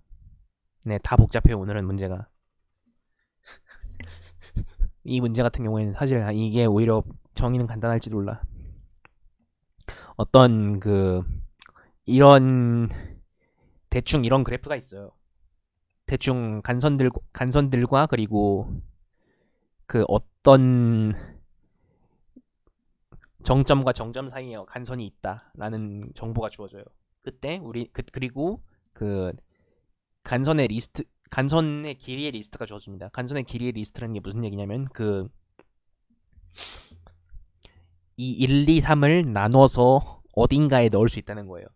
Speaker 1: 네, 다 복잡해요. 오늘은 문제가. 이 문제 같은 경우에는 사실 이게 오히려 정의는 간단할지도 몰라. 어떤 이런 대충 이런 그래프가 있어요. 대충 간선들과 그리고 그 어떤 정점과 정점 사이에 간선이 있다라는 정보가 주어져요. 그때 그리고 그 간선의 길이의 리스트가 주어집니다. 간선의 길이의 리스트라는 게 무슨 얘기냐면 이 1, 2, 3을 나눠서 어딘가에 넣을 수 있다는 거예요.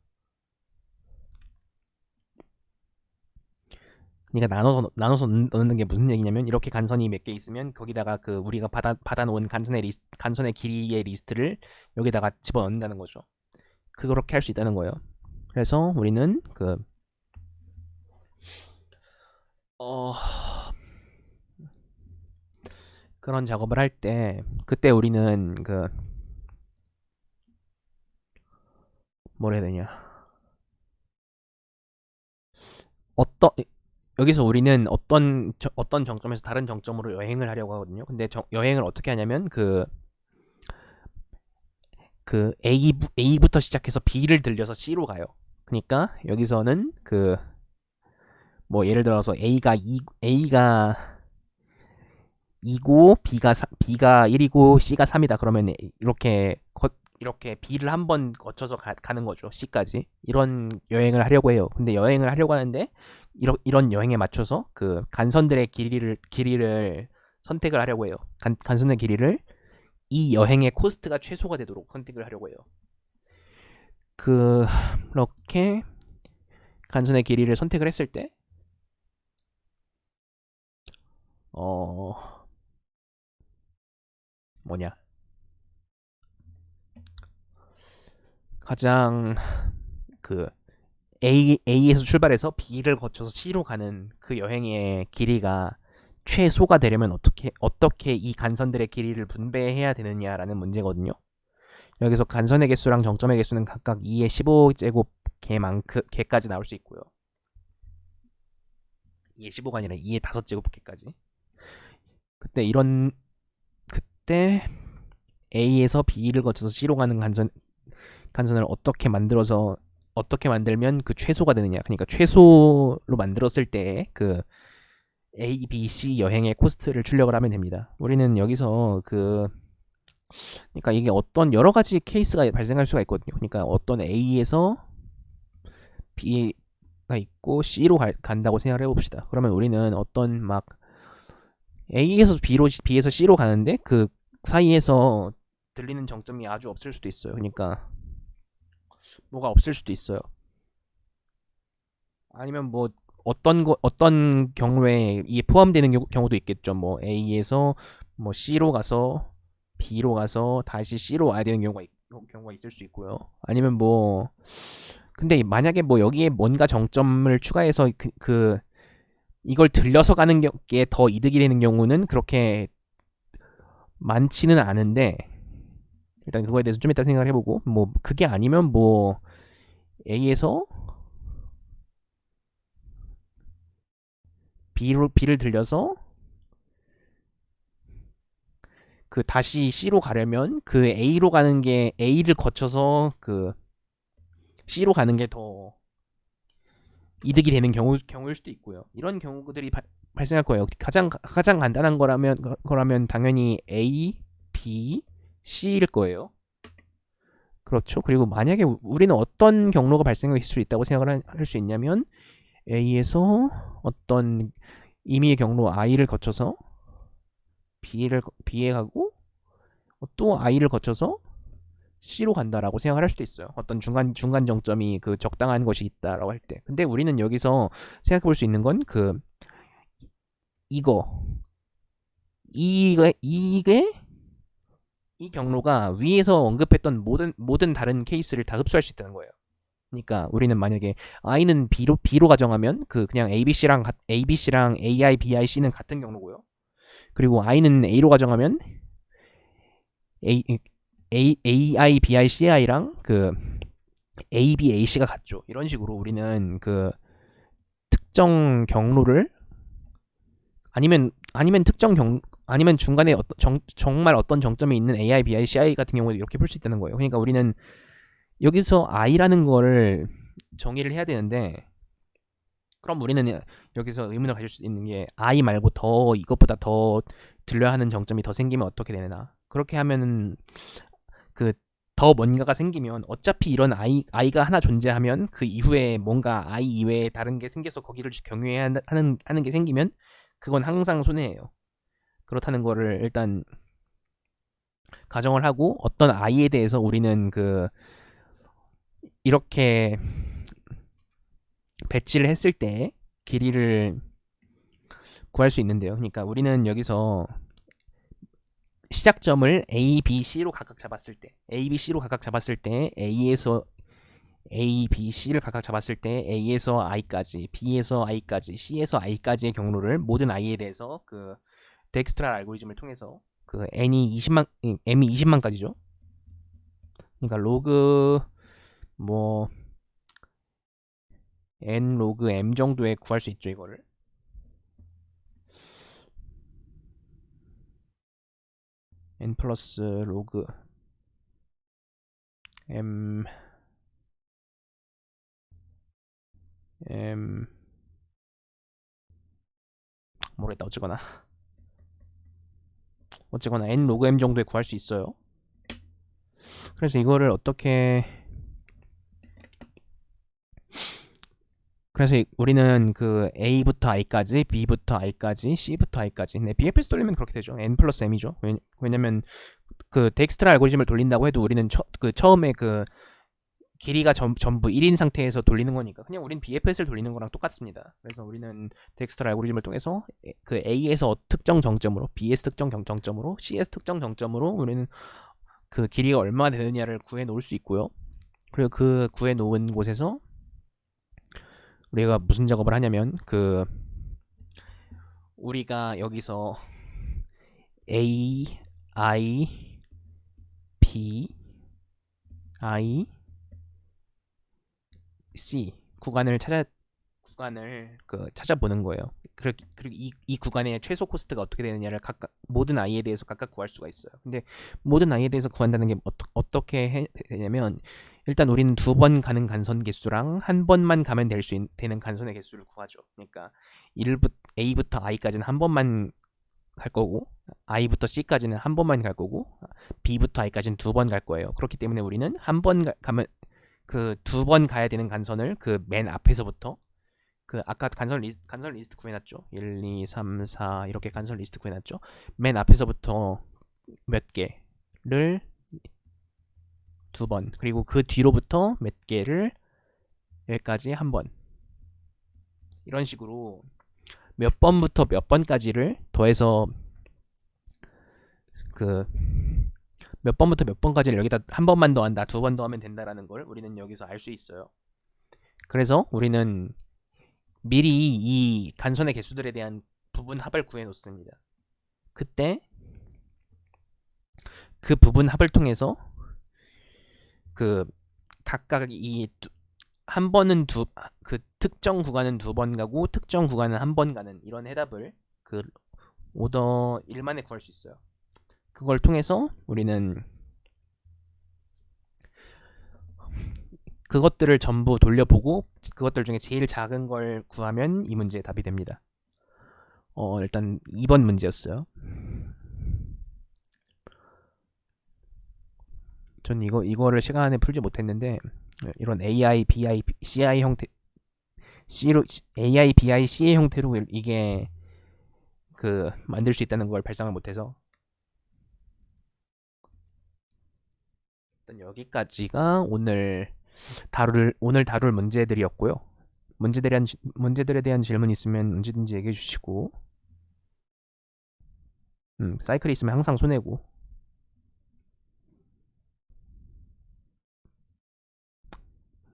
Speaker 1: 그러니까 나눠서 넣는 게 무슨 얘기냐면 이렇게 간선이 몇 개 있으면 거기다가 우리가 받아놓은 간선의 길이의 리스트를 여기다가 집어넣는다는 거죠. 그렇게 할 수 있다는 거예요. 그래서 우리는 어, 그런 작업을 할 때 그때 우리는 뭐라 해야 되냐, 어떤 여기서 우리는 어떤 정점에서 다른 정점으로 여행을 하려고 하거든요. 근데 여행을 어떻게 하냐면 A부터 시작해서 B를 들려서 C로 가요. 그러니까 여기서는 뭐 예를 들어서 A가 2고 B가 1이고 C가 3이다. 그러면 이렇게 B를 한번 거쳐서 가는 거죠. C까지. 이런 여행을 하려고 해요. 근데 여행을 하려고 하는데 이런 여행에 맞춰서 간선들의 길이를 선택을 하려고 해요. 간선의 길이를 이 여행의 코스트가 최소가 되도록 선택을 하려고 해요. 그렇게 간선의 길이를 선택을 했을 때 뭐냐, 가장 A에서 출발해서 B를 거쳐서 C로 가는 그 여행의 길이가 최소가 되려면 어떻게 이 간선들의 길이를 분배해야 되느냐라는 문제거든요. 여기서 간선의 개수랑 정점의 개수는 각각 2의 15제곱 개까지 나올 수 있고요. 2의 15가 아니라 2의 5제곱 개까지. 그때 A에서 B를 거쳐서 C로 가는 간선을 어떻게 만들면 최소가 되느냐. 그러니까 최소로 만들었을 때 A, B, C 여행의 코스트를 출력을 하면 됩니다. 우리는 여기서 그러니까 이게 어떤 여러 가지 케이스가 발생할 수가 있거든요. 그러니까 어떤 A에서 B가 있고 C로 간다고 생각을 해봅시다. 그러면 우리는 어떤 A에서 B에서 C로 가는데 그 사이에서 들리는 정점이 아주 없을 수도 있어요. 그러니까 뭐가 없을 수도 있어요. 아니면 뭐 어떤 경우에 이게 포함되는 경우도 있겠죠. 뭐 A에서 뭐 C로 가서 B로 가서 다시 C로 와야 되는 경우가 있을 수 있고요. 아니면 뭐 근데 만약에 뭐 여기에 뭔가 정점을 추가해서 이걸 들려서 가는 게 더 이득이 되는 경우는 그렇게 많지는 않은데, 일단 그거에 대해서 좀 이따 생각을 해보고, 뭐 그게 아니면 뭐 A에서 B를 들려서 다시 C로 가려면 A로 가는 게 A를 거쳐서 C로 가는 게 더 이득이 되는 경우일 수도 있고요. 이런 경우들이 발생할 거예요. 가장 간단한 거라면 당연히 A, B, C일 거예요. 그렇죠. 그리고 만약에 우리는 어떤 경로가 발생할 수 있다고 생각을 할 수 있냐면 A에서 어떤 임의의 경로 I를 거쳐서 B에 가고 또 I를 거쳐서 C로 간다라고 생각을 할 수도 있어요. 어떤 중간 정점이 그 적당한 것이 있다라고 할 때. 근데 우리는 여기서 생각해 볼 수 있는 건 이거 이게 이 경로가 위에서 언급했던 모든 다른 케이스를 다 흡수할 수 있다는 거예요. 그러니까 우리는 만약에 i는 b로 가정하면 그냥 abc랑 ai, bi, c는 같은 경로고요. 그리고 i는 a로 가정하면 ai, bi, ci랑 a, b, a, c가 같죠. 이런 식으로 우리는 특정 경로를 아니면 아니면 중간에 정말 어떤 정점에 있는 AI, BI, CI 같은 경우도 이렇게 풀 수 있다는 거예요. 그러니까 우리는 여기서 I라는 거를 정의를 해야 되는데 그럼 우리는 여기서 의문을 가질 수 있는 게 I 말고 이것보다 더 들려야 하는 정점이 더 생기면 어떻게 되나. 그렇게 하면은 더 뭔가가 생기면 어차피 이런 I가 하나 존재하면 그 이후에 뭔가 I 이외에 다른 게 생겨서 거기를 경유해야 하는 게 생기면 그건 항상 손해예요. 그렇다는 거를 일단 가정을 하고 어떤 i에 대해서 우리는 이렇게 배치를 했을 때 길이를 구할 수 있는데요. 그러니까 우리는 여기서 시작점을 A, B, C로 각각 잡았을 때 A, B, C로 각각 잡았을 때 A에서 A, B, C를 각각 잡았을 때 A에서 I까지, B에서 I까지, C에서 I까지의 경로를 모든 I에 대해서 덱스트라 알고리즘을 통해서 M이 20만까지죠. 그러니까 로그 N 로그 M 정도에 구할 수 있죠, 이거를. N 플러스 로그 M 모르겠다. 어쨌거나 N 로그 M 정도에 구할 수 있어요. 그래서 이거를 그래서 우리는 A부터 I까지, B부터 I까지, C부터 I까지. 네, BFS 돌리면 그렇게 되죠. N 플러스 M이죠. 왜냐면 덱스트라 알고리즘을 돌린다고 해도 우리는 처음에 길이가 전부 1인 상태에서 돌리는 거니까 그냥 우린 BFS를 돌리는 거랑 똑같습니다. 그래서 우리는 덱스트라 알고리즘을 통해서 A에서 특정 정점으로, B에서 특정 정점으로, C에서 특정 정점으로 우리는 길이가 얼마나 되느냐를 구해 놓을 수 있고요. 그리고 구해 놓은 곳에서 우리가 무슨 작업을 하냐면 우리가 여기서 A, I, B, I, C 구간을 찾아보는 거예요. 그리고 이 구간의 최소 코스트가 어떻게 되느냐를 모든 i에 대해서 각각 구할 수가 있어요. 근데 모든 i에 대해서 구한다는 게 어떻게 되냐면 일단 우리는 2번 가는 간선 개수랑 한 번만 가면 되는 간선의 개수를 구하죠. 그러니까 A부터 I까지는 한 번만 갈 거고 I부터 C까지는 한 번만 갈 거고 B부터 I까지는 2번 갈 거예요. 그렇기 때문에 우리는 한 번 가면 2번 가야 되는 간선을 맨 앞에서부터 아까 간선 리스트 구해놨죠. 1, 2, 3, 4 이렇게 간선 리스트 구해놨죠. 맨 앞에서부터 몇 개를 2번 그리고 그 뒤로부터 몇 개를 여기까지 한 번 이런 식으로 몇 번부터 몇 번까지를 더해서 몇 번부터 몇 번까지를 여기다 한 번만 더한다, 2번 더하면 된다라는 걸 우리는 여기서 알 수 있어요. 그래서 우리는 미리 이 간선의 개수들에 대한 부분 합을 구해 놓습니다. 그때 그 부분 합을 통해서 각각 한 번은 특정 구간은 2번 가고 특정 구간은 한 번 가는 이런 해답을 오더 1만에 구할 수 있어요. 그걸 통해서 우리는 그것들을 전부 돌려보고 그것들 중에 제일 작은 걸 구하면 이 문제의 답이 됩니다. 일단 2번 문제였어요. 전 이거를 시간 안에 풀지 못했는데 이런 AI, BI, CI 형태 C로 AI, BI, CA 형태로 이게 그 만들 수 있다는 걸 발상을 못해서 일단 여기까지가 오늘 다룰 문제들이었고요. 문제들에 대한 질문 있으면 언제든지 얘기해 주시고 사이클이 있으면 항상 손해고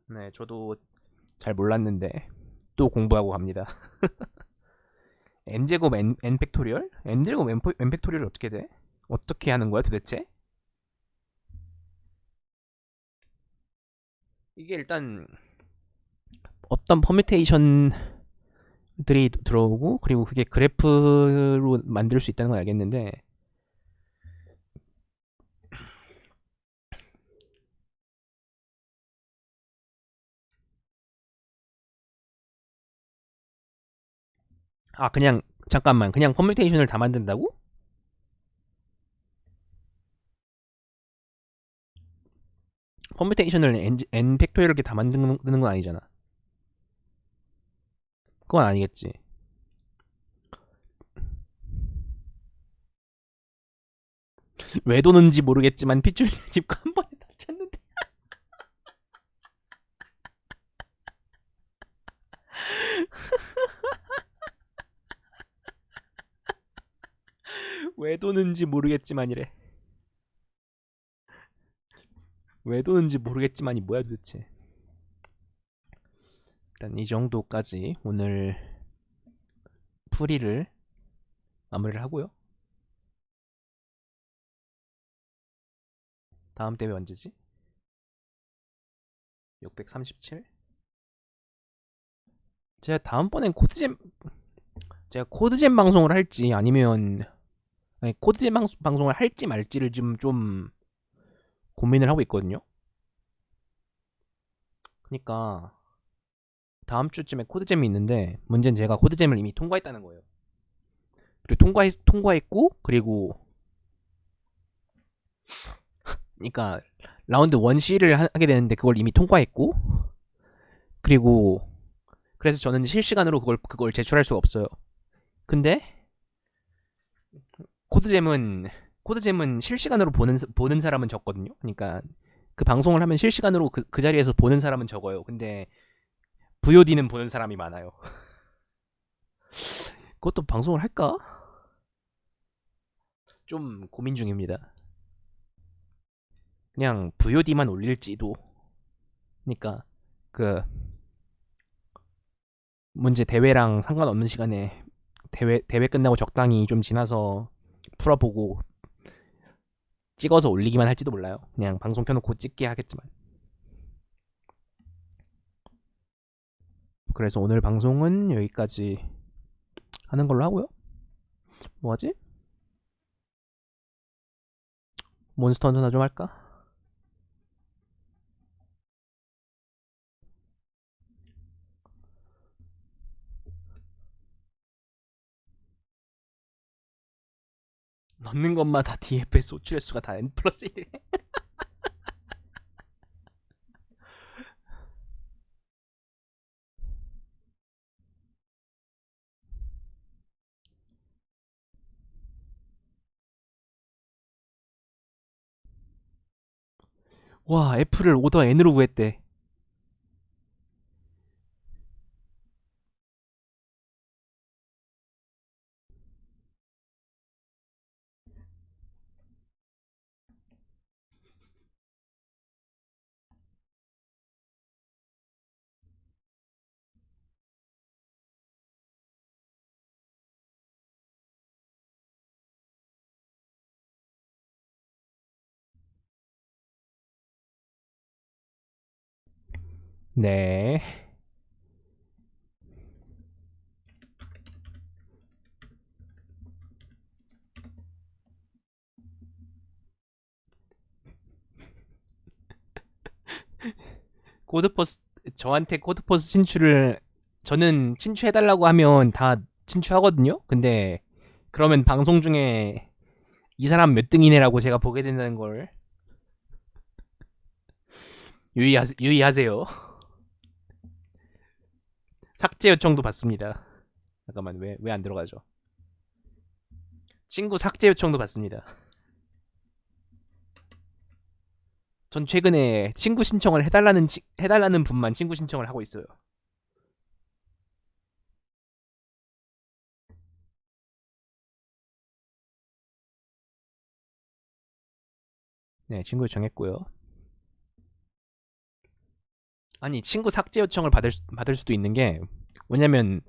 Speaker 1: 네 저도 잘 몰랐는데 또 공부하고 갑니다. n제곱 n 팩토리얼? n제곱 n 팩토리얼이 어떻게 돼? 어떻게 하는 거야 도대체? 이게 일단 어떤 퍼뮤테이션들이 들어오고 그리고 그게 그래프로 만들 수 있다는 건 알겠는데 그냥 잠깐만 그냥 퍼뮤테이션을 다 만든다고? 퍼뮤테이션을 n 팩토리얼 이렇게 다 만드는 건 아니잖아. 그건 아니겠지. 왜 도는지 모르겠지만 핏줄리 집과 한 번에 다 찾는데 왜 도는지 모르겠지만이래. 왜 도는지 모르겠지만이 뭐야 도대체. 일단 이 정도까지 오늘 풀이를 마무리를 하고요. 다음 대회 언제지? 637? 제가 다음번엔 제가 코드잼 방송을 할지 아니면 코드잼 방송을 할지 말지를 좀 고민을 하고 있거든요. 그러니까 다음 주쯤에 코드잼이 있는데 문제는 제가 코드잼을 이미 통과했다는 거예요. 그리고 통과했고 그리고 그러니까 라운드 1C를 하게 되는데 그걸 이미 통과했고 그리고 그래서 저는 실시간으로 그걸 제출할 수가 없어요. 근데 코드잼은 실시간으로 보는 사람은 적거든요. 그러니까 그 방송을 하면 실시간으로 그 자리에서 보는 사람은 적어요. 근데 VOD는 보는 사람이 많아요. 그것도 방송을 할까? 좀 고민 중입니다. 그냥 VOD만 올릴지도. 그러니까 그 문제 대회랑 상관없는 시간에 대회 끝나고 적당히 좀 지나서 풀어보고 찍어서 올리기만 할지도 몰라요. 그냥 방송 켜놓고 찍게 하겠지만. 그래서 오늘 방송은 여기까지 하는 걸로 하고요. 뭐하지? 몬스터 헌터나 좀 할까? 넣는 것마다 DFS 호출 횟수가 다 N 플러스 1이래. 와, F를 오더 N으로 구했대. 네. 코드퍼스 저한테 코드퍼스 친출을 저는 친추해달라고 하면 다 친추하거든요. 근데 그러면 방송 중에 이 사람 몇 등이네라고 제가 보게 된다는 걸 유의하세요. 삭제 요청도 받습니다. 잠깐만, 왜 안 들어가죠? 친구 삭제 요청도 받습니다. 전 최근에 친구 신청을 해달라는 분만 친구 신청을 하고 있어요. 네, 친구 요청했고요. 아니, 친구 삭제 요청을 받을 수도 있는 게 뭐냐면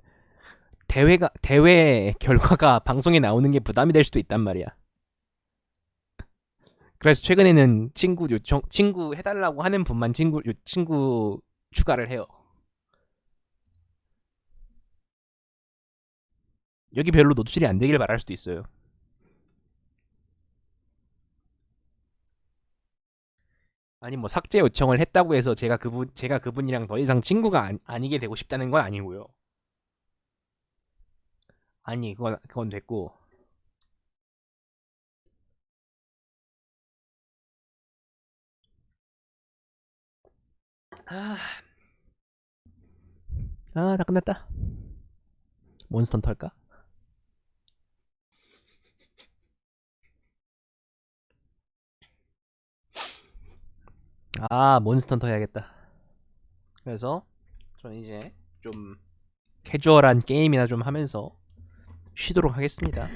Speaker 1: 대회 결과가 방송에 나오는 게 부담이 될 수도 있단 말이야. 그래서 최근에는 친구 해달라고 하는 분만 친구 추가를 해요. 여기 별로 노출이 안 되길 바랄 수도 있어요. 아니 뭐 삭제 요청을 했다고 해서 제가 그분이랑 더 이상 친구가 아니게 되고 싶다는 건 아니고요. 아니 그건 됐고. 다 끝났다. 몬스터 털까? 몬스터 헌터 해야겠다. 그래서 저는 이제 좀 캐주얼한 게임이나 좀 하면서 쉬도록 하겠습니다.